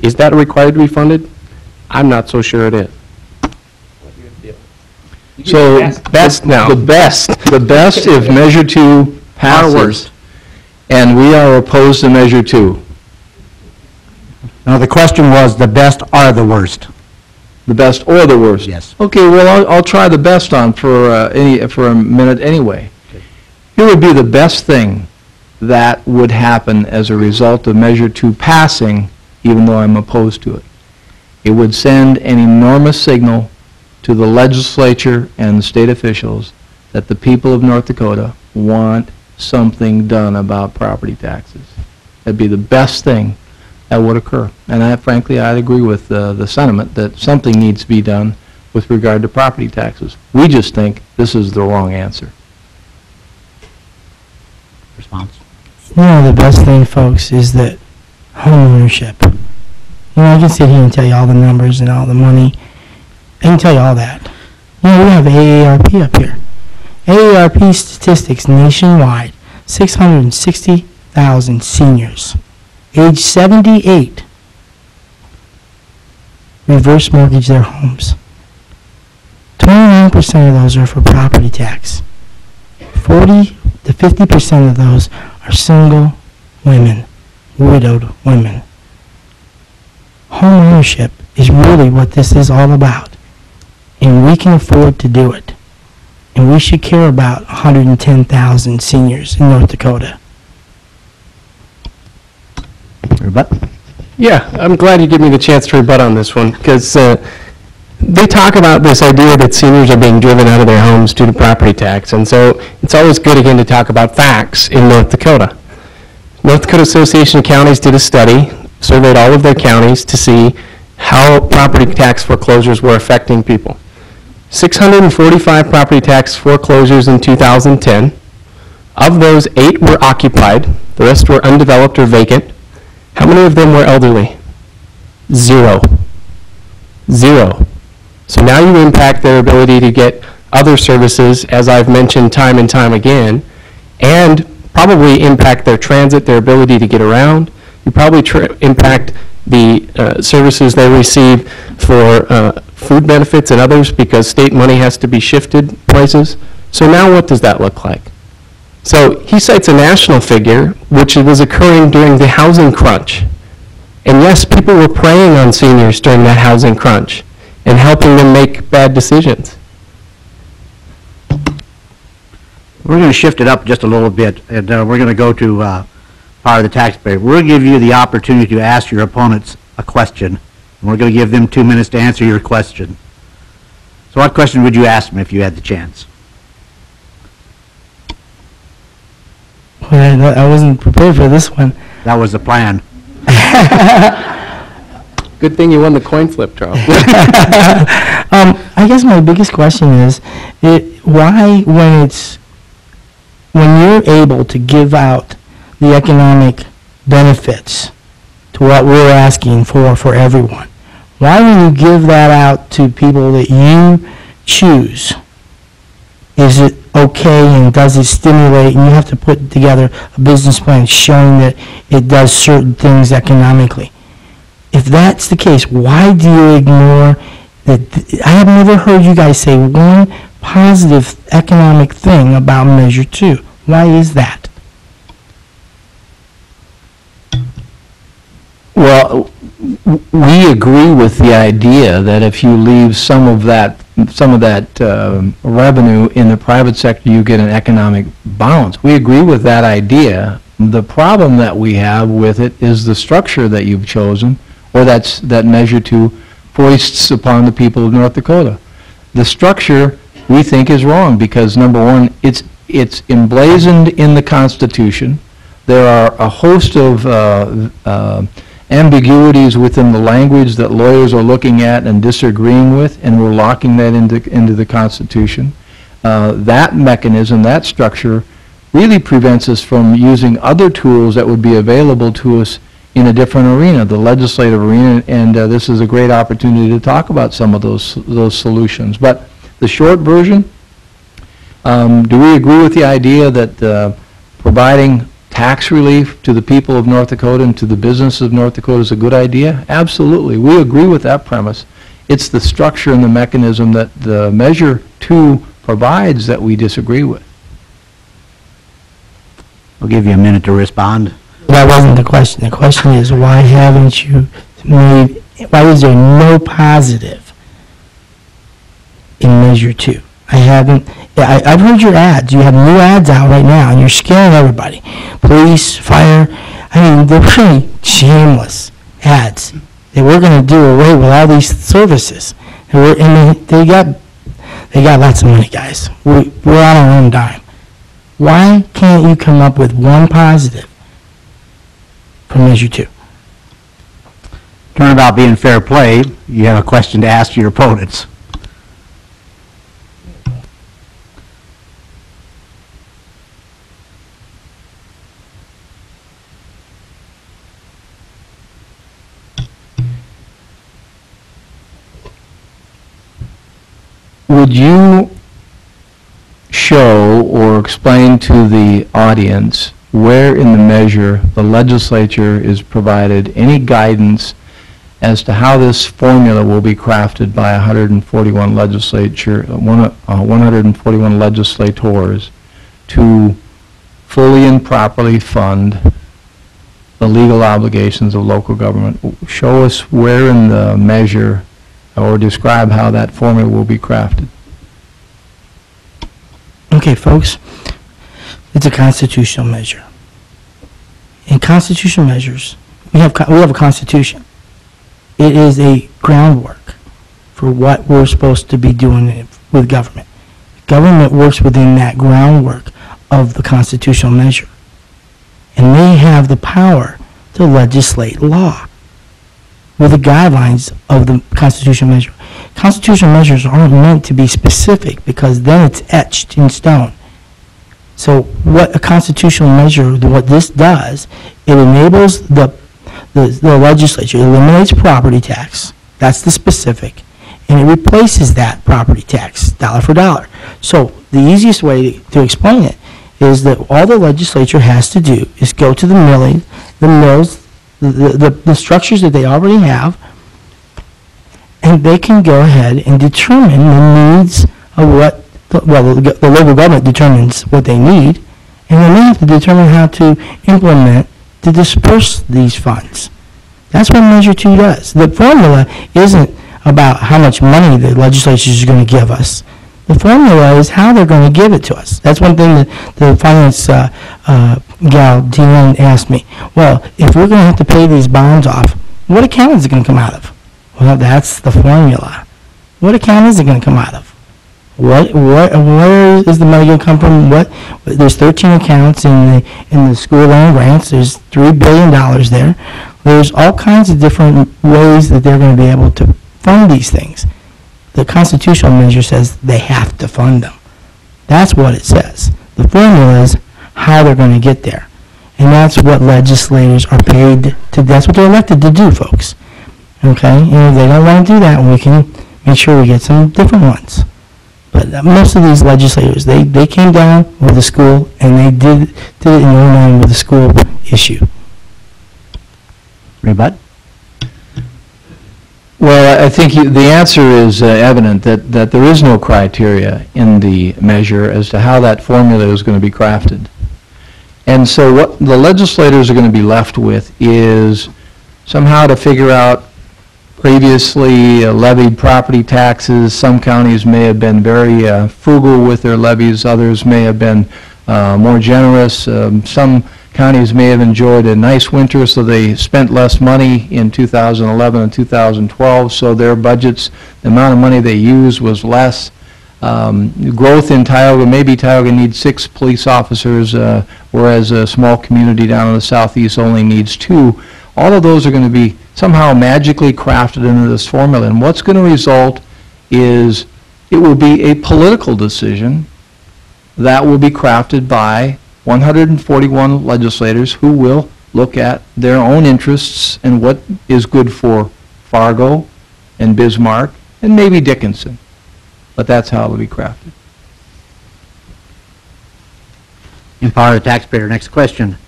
Speaker 1: Is that required to be funded? I'm not so sure it is.
Speaker 4: So
Speaker 1: Best now.
Speaker 4: the best if Measure 2 passes,
Speaker 2: worst.
Speaker 4: and we are opposed to Measure 2.
Speaker 2: Now, the question was the best or the worst?
Speaker 4: The best or the worst?
Speaker 2: Yes.
Speaker 4: Okay, well, I'll try the best on for a minute anyway.
Speaker 2: Okay.
Speaker 4: Here would be the best thing that would happen as a result of Measure 2 passing, even though I'm opposed to it. It would send an enormous signal to the legislature and the state officials that the people of North Dakota want something done about property taxes. That'd be the best thing that would occur. And frankly, I'd agree with the sentiment that something needs to be done with regard to property taxes. We just think this is the wrong answer.
Speaker 2: Response.
Speaker 3: You know, the best thing, folks, is that home ownership. You know, I can sit here and tell you all the numbers and all the money. I can tell you all that. You know, we have AARP up here. AARP statistics nationwide, 660,000 seniors, age 78, reverse mortgage their homes. 29% of those are for property tax. 40 to 50% of those are single women, widowed women. Home ownership is really what this is all about. And we can afford to do it. And we should care about 110,000 seniors in North Dakota.
Speaker 2: Rebut.
Speaker 1: Yeah, I'm glad you gave me the chance to rebut on this one, because the they talk about this idea that seniors are being driven out of their homes due to property tax, and so it's always good again to talk about facts in North Dakota. North Dakota Association of Counties did a study, surveyed all of their counties to see how property tax foreclosures were affecting people. 645 property tax foreclosures in 2010. Of those, 8 were occupied. The rest were undeveloped or vacant. How many of them were elderly? 0. 0. So now you impact their ability to get other services, as I've mentioned time and time again, and probably impact their transit, their ability to get around. You probably impact the services they receive for food benefits and others because state money has to be shifted places. So now what does that look like? So he cites a national figure, which was occurring during the housing crunch. And yes, people were preying on seniors during that housing crunch and helping them make bad decisions.
Speaker 2: We're going to shift it up just a little bit, and we're going to go to power of the taxpayer. We're going to give you the opportunity to ask your opponents a question, and we're going to give them 2 minutes to answer your question. So what question would you ask them if you had the chance?
Speaker 3: Well, I wasn't prepared for this one.
Speaker 2: That was the plan.
Speaker 1: Good thing you won the coin flip, Charles.
Speaker 3: I guess my biggest question is, why when you're able to give out the economic benefits to what we're asking for everyone, why when you give that out to people that you choose, is it okay and does it stimulate, and you have to put together a business plan showing that it does certain things economically? If that's the case, why do you ignore that? I have never heard you guys say one positive economic thing about Measure 2. Why is that?
Speaker 4: Well, we agree with the idea that if you leave some of that revenue in the private sector, you get an economic balance. We agree with that idea. The problem that we have with it is the structure that you've chosen, or that Measure 2 foists upon the people of North Dakota. The structure, we think, is wrong because, number one, it's emblazoned in the Constitution. There are a host of ambiguities within the language that lawyers are looking at and disagreeing with, and we're locking that into the Constitution. That mechanism, that structure, really prevents us from using other tools that would be available to us in a different arena, the legislative arena, and this is a great opportunity to talk about some of those solutions. But the short version, do we agree with the idea that providing tax relief to the people of North Dakota and to the business of North Dakota is a good idea? Absolutely. We agree with that premise. It's the structure and the mechanism that the Measure 2 provides that we disagree with.
Speaker 2: I'll give you a minute to respond.
Speaker 3: That wasn't the question. The question is, why haven't you made, why is there no positive in Measure 2? I've heard your ads. You have new ads out right now, and you're scaring everybody. Police, fire. I mean, they're pretty shameless ads. That we're going to do away with all these services. And they got lots of money, guys. We're on our own dime. Why can't you come up with one positive from Measure 2?
Speaker 2: Turnabout being fair play, you have a question to ask your opponents.
Speaker 4: Would you show or explain to the audience where in the measure the legislature is provided any guidance as to how this formula will be crafted by 141 legislators to fully and properly fund the legal obligations of local government? Show us where in the measure, or describe how that formula will be crafted.
Speaker 3: Okay, folks, it's a constitutional measure. In constitutional measures, we have a constitution. It is a groundwork for what we're supposed to be doing with government. Government works within that groundwork of the constitutional measure. And they have the power to legislate law with the guidelines of the constitutional measure. Constitutional measures aren't meant to be specific because then it's etched in stone. So what a constitutional measure, what this does, it enables the legislature, it eliminates property tax, that's the specific, and it replaces that property tax, dollar for dollar. So the easiest way to explain it is that all the legislature has to do is go to the milling, the mills, the structures that they already have, and they can go ahead and determine the needs of what, the local government determines what they need, and then they have to determine how to implement to disperse these funds. That's what Measure 2 does. The formula isn't about how much money the legislature is going to give us. The formula is how they're going to give it to us. That's one thing that the finance gal, Tina, asked me. Well, if we're going to have to pay these bonds off, what account is it going to come out of? Well, that's the formula. What account is it going to come out of? Where is the money going to come from? There's 13 accounts in the school land grants. There's $3 billion there. There's all kinds of different ways that they're going to be able to fund these things. The constitutional measure says they have to fund them. That's what it says. The formula is how they're going to get there. And that's what legislators are paid to, that's what they're elected to do, folks. Okay? And if they don't want to do that, we can make sure we get some different ones. But most of these legislators, they came down with the school, and they did it in 09 with the school issue.
Speaker 2: Rebut?
Speaker 4: Well, I think the answer is evident that there is no criteria in the measure as to how that formula is going to be crafted. And so what the legislators are going to be left with is somehow to figure out previously levied property taxes. Some counties may have been very frugal with their levies. Others may have been more generous. Some counties may have enjoyed a nice winter, so they spent less money in 2011 and 2012, so their budgets, the amount of money they used was less. Growth in Tioga, maybe Tioga needs 6 police officers, whereas a small community down in the southeast only needs 2. All of those are going to be somehow magically crafted into this formula, and what's going to result is it will be a political decision that will be crafted by 141 legislators who will look at their own interests and what is good for Fargo and Bismarck and maybe Dickinson. But that's how it will be crafted.
Speaker 2: Empower the taxpayer. Next question.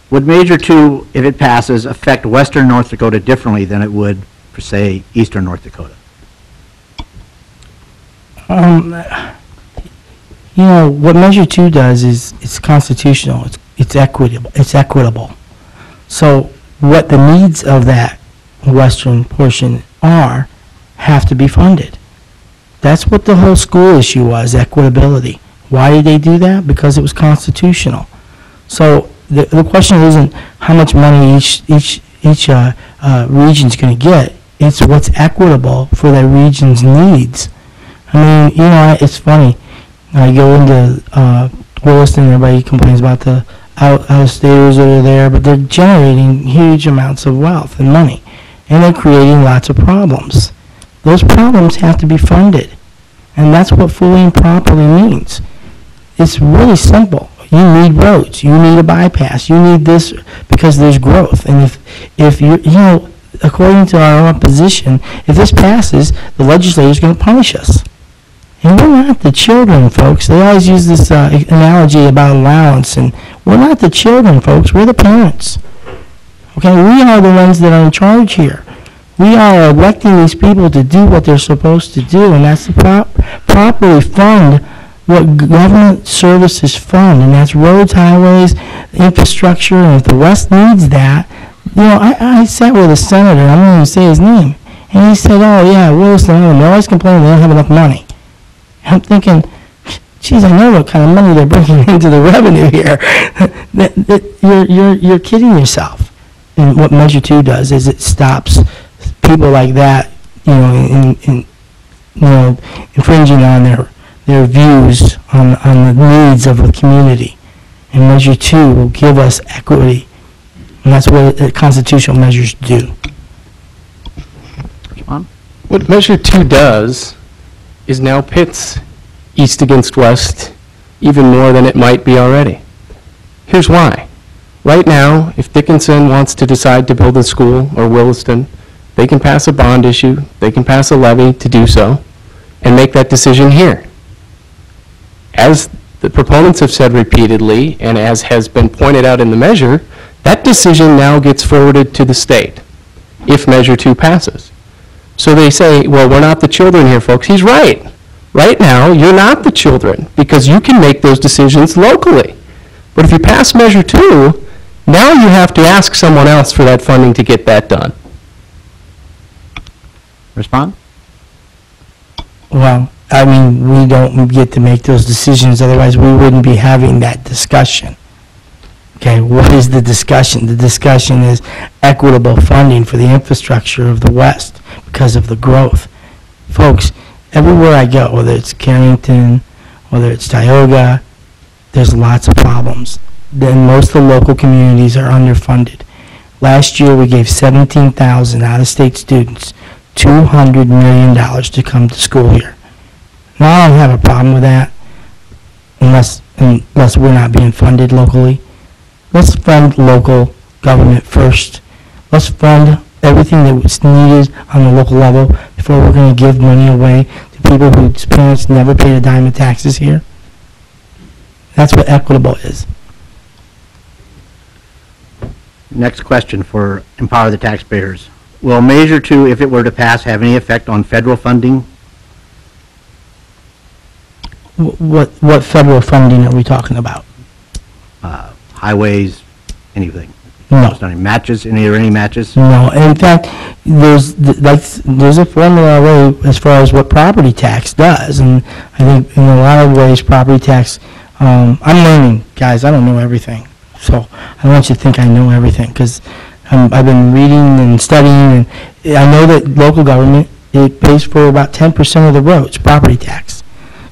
Speaker 2: Would Measure 2, if it passes, affect western North Dakota differently than it would for, say, eastern North Dakota?
Speaker 3: You know, what Measure 2 does is it's constitutional, it's equitable. So what the needs of that western portion are have to be funded. That's what the whole school issue was, equitability. Why did they do that? Because it was constitutional. So the question isn't how much money each region's going to get. It's what's equitable for that region's needs. I mean, you know, it's funny. I go into Williston, everybody complains about the out-of-staters that are there, but they're generating huge amounts of wealth and money, and they're creating lots of problems. Those problems have to be funded, and that's what fully and properly means. It's really simple. You need roads. You need a bypass. You need this because there's growth. And if you know, according to our opposition, if this passes, the legislature is going to punish us. And we're not the children, folks. They always use this analogy about allowance, and we're not the children, folks. We're the parents. Okay, we are the ones that are in charge here. We are electing these people to do what they're supposed to do, and that's to properly fund what government services fund, and that's roads, highways, infrastructure, and if the West needs that, you know, I sat with a senator, I'm not going to say his name, and he said, oh yeah, Williston, they're always complaining they don't have enough money. I'm thinking, geez, I know what kind of money they're bringing into the revenue here. You're kidding yourself. And what Measure 2 does is it stops people like that, you know, in infringing on their views on the needs of the community. And Measure 2 will give us equity, and that's what constitutional measures do.
Speaker 2: Respond?
Speaker 1: What Measure 2 does is now pits east against west even more than it might be already. Here's why. Right now, if Dickinson wants to decide to build a school, or Williston, they can pass a bond issue, they can pass a levy to do so, and make that decision here. As the proponents have said repeatedly, and as has been pointed out in the measure, that decision now gets forwarded to the state if Measure 2 passes. So they say, well, we're not the children here, folks. He's right. Right now, you're not the children because you can make those decisions locally. But if you pass Measure 2, now you have to ask someone else for that funding to get that done.
Speaker 2: Respond?
Speaker 3: Well, I mean, we don't get to make those decisions, otherwise we wouldn't be having that discussion. Okay, what is the discussion? The discussion is equitable funding for the infrastructure of the West because of the growth. Folks, everywhere I go, whether it's Carrington, whether it's Tioga, there's lots of problems. Then most of the local communities are underfunded. Last year, we gave 17,000 out-of-state students $200 million to come to school here. Now, I don't have a problem with that unless we're not being funded locally. Let's fund local government first. Let's fund everything that's needed on the local level before we're going to give money away to people whose parents never paid a dime of taxes here. That's what equitable is.
Speaker 2: Next question for Empower the Taxpayers. Will Measure 2, if it were to pass, have any effect on federal funding?
Speaker 3: What federal funding are we talking about?
Speaker 2: Highways, anything?
Speaker 3: No.
Speaker 2: Just any matches, any matches?
Speaker 3: No. In fact, there's a formula already as far as what property tax does, and I think in a lot of ways property tax. I'm learning, guys. I don't know everything, so I don't want you to think I know everything because I've been reading and studying, and I know that local government it pays for about 10% of the roads, property tax.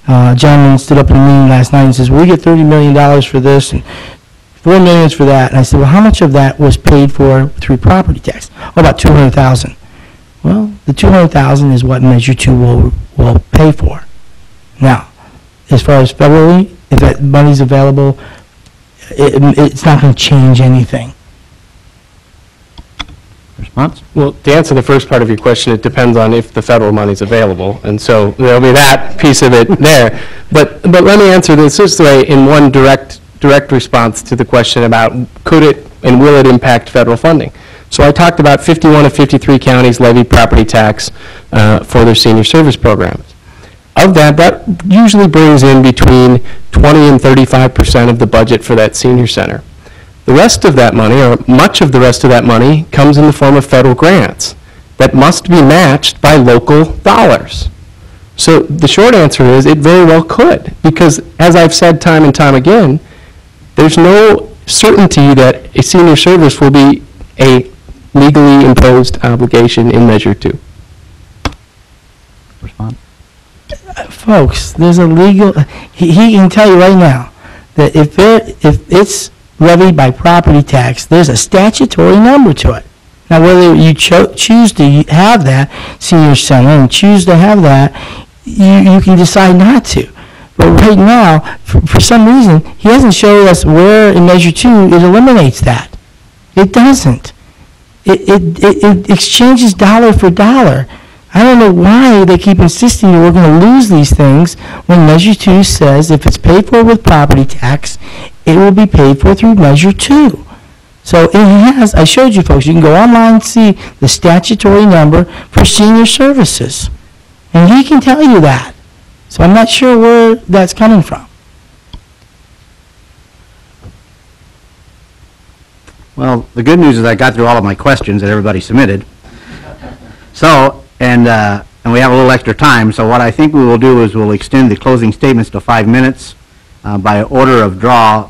Speaker 3: A gentleman stood up in a meeting last night and says, "We get $30 million for this and $4 million for that." And I said, "Well, how much of that was paid for through property tax?" "Oh, about $200,000. Well, the $200,000 is what Measure 2 will pay for. Now, as far as federally, if that money's available, it's not going to change anything.
Speaker 2: Response?
Speaker 1: Well, to answer the first part of your question, it depends on if the federal money's available, and so there'll be that piece of it there. But let me answer this way in one direct response to the question about could it and will it impact federal funding. So I talked about 51 of 53 counties levy property tax for their senior service programs. Of that usually brings in between 20 and 35% of the budget for that senior center. The rest of that money, or much of the rest of that money, comes in the form of federal grants that must be matched by local dollars. So the short answer is it very well could, because as I've said time and time again, there's no certainty that a senior service will be a legally imposed obligation in Measure 2.
Speaker 2: Respond?
Speaker 3: Folks, there's a legal, he can tell you right now that if it's levied by property tax, there's a statutory number to it. Now, whether you choose to have that senior center and choose to have that, you can decide not to. But right now, for some reason, he hasn't shown us where in Measure 2 it eliminates that. It doesn't. It exchanges dollar for dollar. I don't know why they keep insisting that we're going to lose these things when Measure 2 says if it's paid for with property tax, it will be paid for through Measure 2. So it has, I showed you folks, you can go online and see the statutory number for senior services. And he can tell you that. So I'm not sure where that's coming from.
Speaker 2: Well, the good news is I got through all of my questions that everybody submitted. So, and we have a little extra time, so what I think we will do is we'll extend the closing statements to 5 minutes. By order of draw,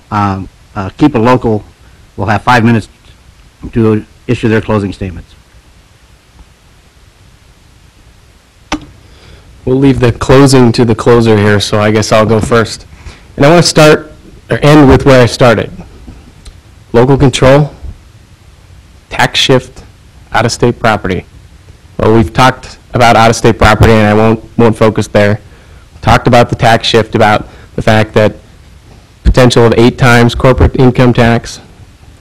Speaker 2: Keep It Local will have 5 minutes to issue their closing statements.
Speaker 1: We'll leave the closing to the closer here, so I guess I'll go first. And I want to start, or end with where I started. Local control, tax shift, out-of-state property. Well, we've talked about out-of-state property, and I won't focus there. Talked about the tax shift, about the fact that potential of 8 times corporate income tax.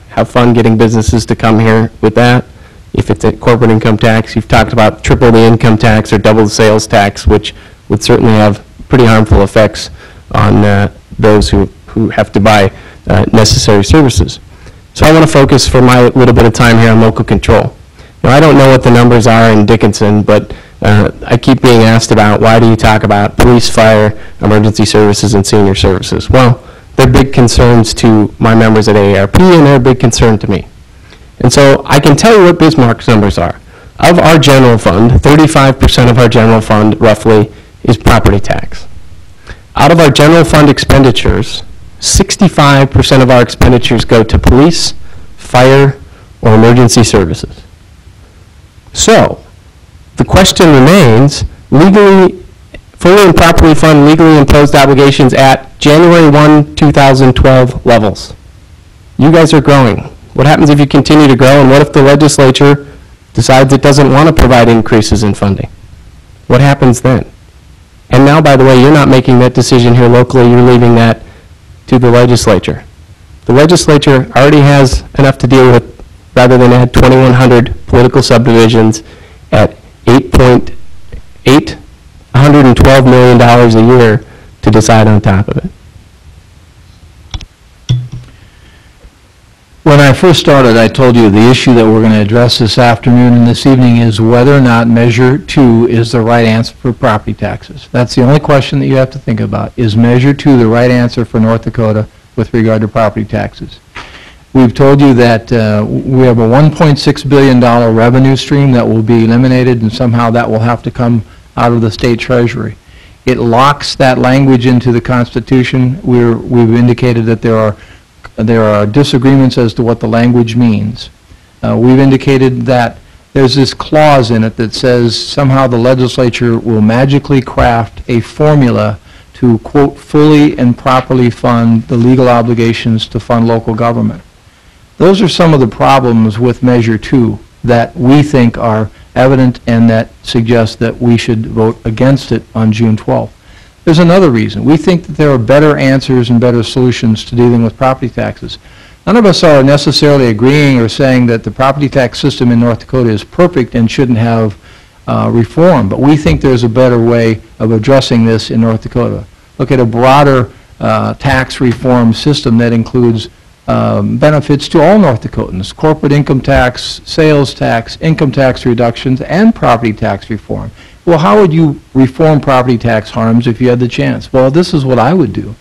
Speaker 1: Have fun getting businesses to come here with that. If it's a corporate income tax, you've talked about triple the income tax or double the sales tax, which would certainly have pretty harmful effects on those who have to buy necessary services. So I want to focus for my little bit of time here on local control. Now, I don't know what the numbers are in Dickinson, but I keep being asked about why do you talk about police, fire, emergency services, and senior services. Well, they're big concerns to my members at AARP, and they're a big concern to me. And so I can tell you what Bismarck's numbers are. Of our general fund, 35% of our general fund, roughly, is property tax. Out of our general fund expenditures, 65% of our expenditures go to police, fire, or emergency services. So, the question remains, legally, fully and properly fund legally imposed obligations at January 1, 2012 levels. You guys are growing. What happens if you continue to grow, and what if the legislature decides it doesn't want to provide increases in funding? What happens then? And now, by the way, you're not making that decision here locally, you're leaving that to the legislature. The legislature already has enough to deal with rather than add 2,100 political subdivisions at $112 million a year to decide on top of it.
Speaker 4: When I first started, I told you the issue that we're going to address this afternoon and this evening is whether or not Measure 2 is the right answer for property taxes. That's the only question that you have to think about. Is Measure 2 the right answer for North Dakota with regard to property taxes? We've told you that we have a $1.6 billion revenue stream that will be eliminated, and somehow that will have to come out of the state treasury. It locks that language into the Constitution. We've indicated that there are disagreements as to what the language means. We've indicated that there's this clause in it that says somehow the legislature will magically craft a formula to, quote, fully and properly fund the legal obligations to fund local government. Those are some of the problems with Measure 2 that we think are evident and that suggest that we should vote against it on June 12th. There's another reason. We think that there are better answers and better solutions to dealing with property taxes. None of us are necessarily agreeing or saying that the property tax system in North Dakota is perfect and shouldn't have reform, but we think there's a better way of addressing this in North Dakota. Look at a broader tax reform system that includes benefits to all North Dakotans: corporate income tax, sales tax, income tax reductions, and property tax reform. Well, how would you reform property tax harms if you had the chance? Well, this is what I would do.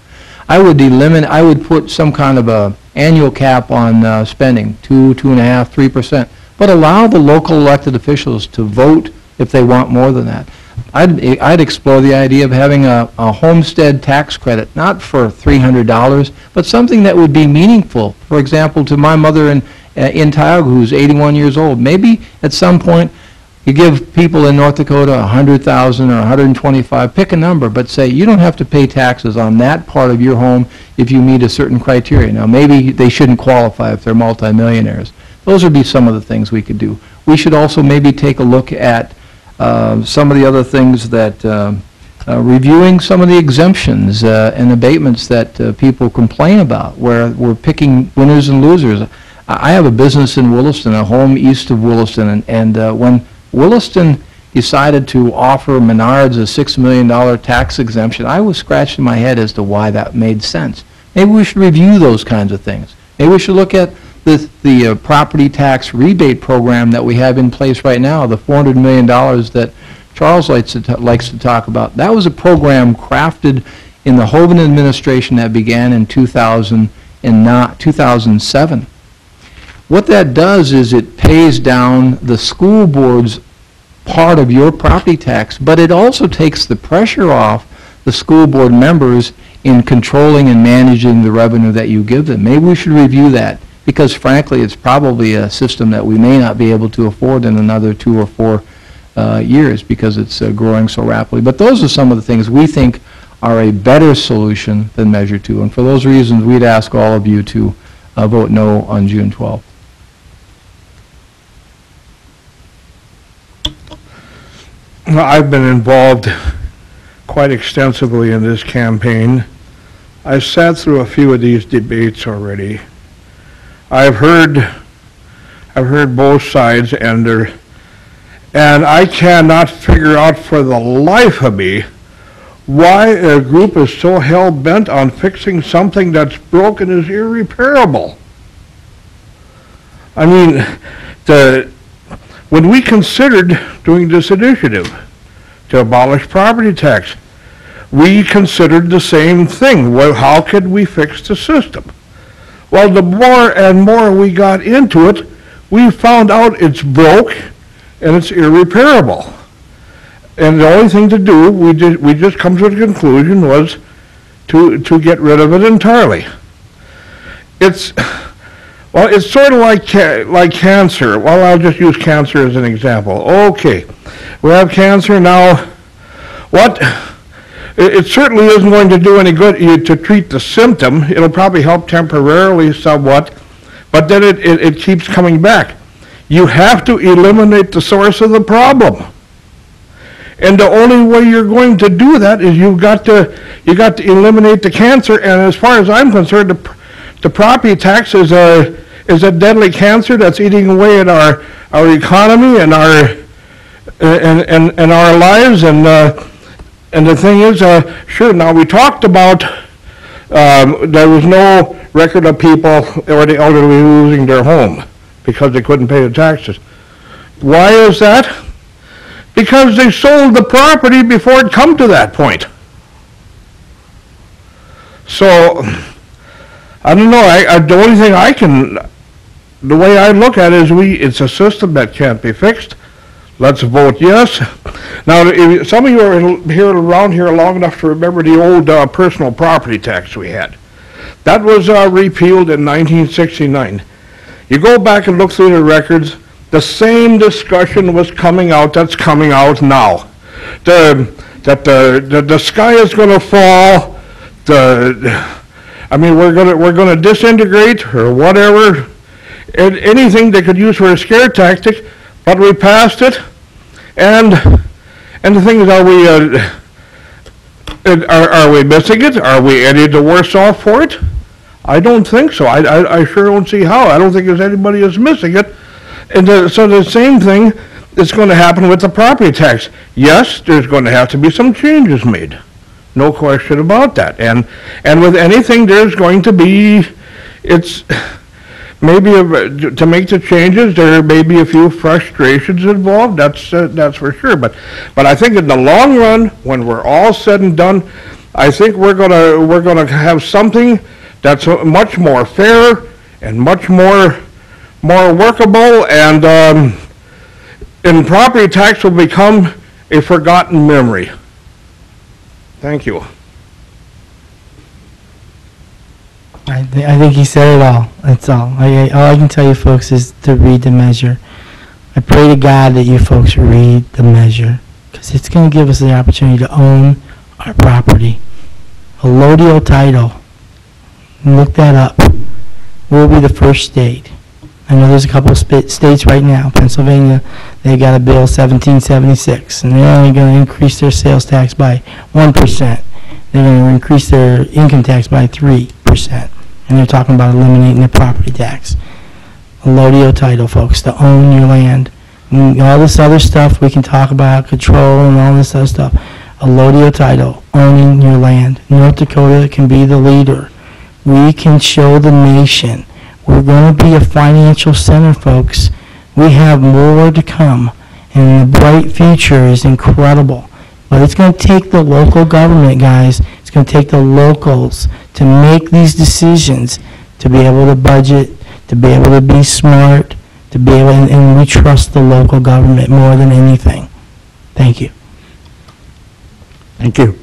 Speaker 4: I would put some kind of a annual cap on spending, 2, 2.5%, 3%, but allow the local elected officials to vote if they want more than that. I'd explore the idea of having a homestead tax credit, not for $300, but something that would be meaningful. For example, to my mother in Tioga, who's 81 years old, maybe at some point you give people in North Dakota 100,000 or 125, pick a number, but say you don't have to pay taxes on that part of your home if you meet a certain criteria. Now, maybe they shouldn't qualify if they're multimillionaires. Those would be some of the things we could do. We should also maybe take a look at some of the other things that, reviewing some of the exemptions and abatements that people complain about, where we're picking winners and losers. I have a business in Williston, a home east of Williston, and when Williston decided to offer Menards a $6 million tax exemption, I was scratching my head as to why that made sense. Maybe we should review those kinds of things. Maybe we should look at the property tax rebate program that we have in place right now, the $400 million that Charles likes to talk about. That was a program crafted in the Hoeven administration that began in 2007. What that does is it pays down the school board's part of your property tax, but it also takes the pressure off the school board members in controlling and managing the revenue that you give them. Maybe we should review that, because frankly it's probably a system that we may not be able to afford in another 2 or 4 years because it's growing so rapidly. But those are some of the things we think are a better solution than Measure 2. And for those reasons, we'd ask all of you to vote no on June 12th.
Speaker 5: I've been involved quite extensively in this campaign. I've sat through a few of these debates already. I've heard both sides, and I cannot figure out for the life of me why a group is so hell-bent on fixing something that's broken is irreparable. I mean, when we considered doing this initiative to abolish property tax, we considered the same thing. Well, how could we fix the system? Well, the more and more we got into it, we found out it's broke and it's irreparable. And the only thing to do, we just come to the conclusion, was to get rid of it entirely. It's sort of like cancer. Well, I'll just use cancer as an example. Okay, we have cancer now. It certainly isn't going to do any good to treat the symptom. It'll probably help temporarily somewhat, but then it keeps coming back. You have to eliminate the source of the problem. And the only way you're going to do that is you got to eliminate the cancer. And as far as I'm concerned, the property tax is a deadly cancer that's eating away at our economy and our lives. And the thing is, sure. Now we talked about there was no record of people or the elderly losing their home because they couldn't pay the taxes. Why is that? Because they sold the property before it come to that point. So, I don't know, the only thing the way I look at it is it's a system that can't be fixed. Let's vote yes. Now, if some of you are around here long enough to remember the old personal property tax we had. That was repealed in 1969. You go back and look through the records, the same discussion was coming out that's coming out now. That the sky is going to fall. We're going to disintegrate or whatever. Anything they could use for a scare tactic, but we passed it. And the thing is, are we missing it? Are we any the worse off for it? I don't think so. I sure don't see how. I don't think there's anybody that's missing it. And so the same thing is going to happen with the property tax. Yes, there's going to have to be some changes made. No question about that. And with anything, there's going to be, it's maybe to make the changes, there may be a few frustrations involved. That's for sure. But I think in the long run, when we're all said and done, I think we're gonna have something that's much more fair and much more workable, and property tax will become a forgotten memory. Thank you.
Speaker 3: I think he said it all. That's all. All I can tell you folks is to read the measure. I pray to God that you folks read the measure, because it's going to give us the opportunity to own our property. Allodial title. Look that up. We'll be the first state. I know there's a couple of states right now. Pennsylvania, they got a bill 1776, and they're only going to increase their sales tax by 1%. They're going to increase their income tax by 3%. And they're talking about eliminating the property tax. Allodial title, folks, to own your land. And all this other stuff we can talk about, control and all this other stuff. Allodial title, owning your land. North Dakota can be the leader. We can show the nation. We're going to be a financial center, folks. We have more to come, and the bright future is incredible. But it's going to take the local government, guys. It's going to take the locals to make these decisions, to be able to budget, to be able to be smart, to be able, and we trust the local government more than anything. Thank you.
Speaker 2: Thank you.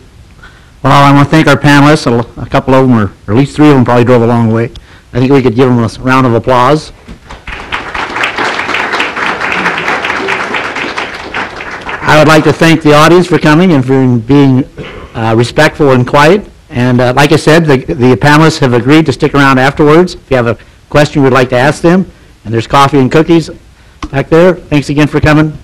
Speaker 2: Well, I want to thank our panelists. A couple of them, or at least three of them, probably drove a long way. I think we could give them a round of applause. I would like to thank the audience for coming and for being respectful and quiet. And like I said, the panelists have agreed to stick around afterwards. If you have a question you would like to ask them, and there's coffee and cookies back there. Thanks again for coming.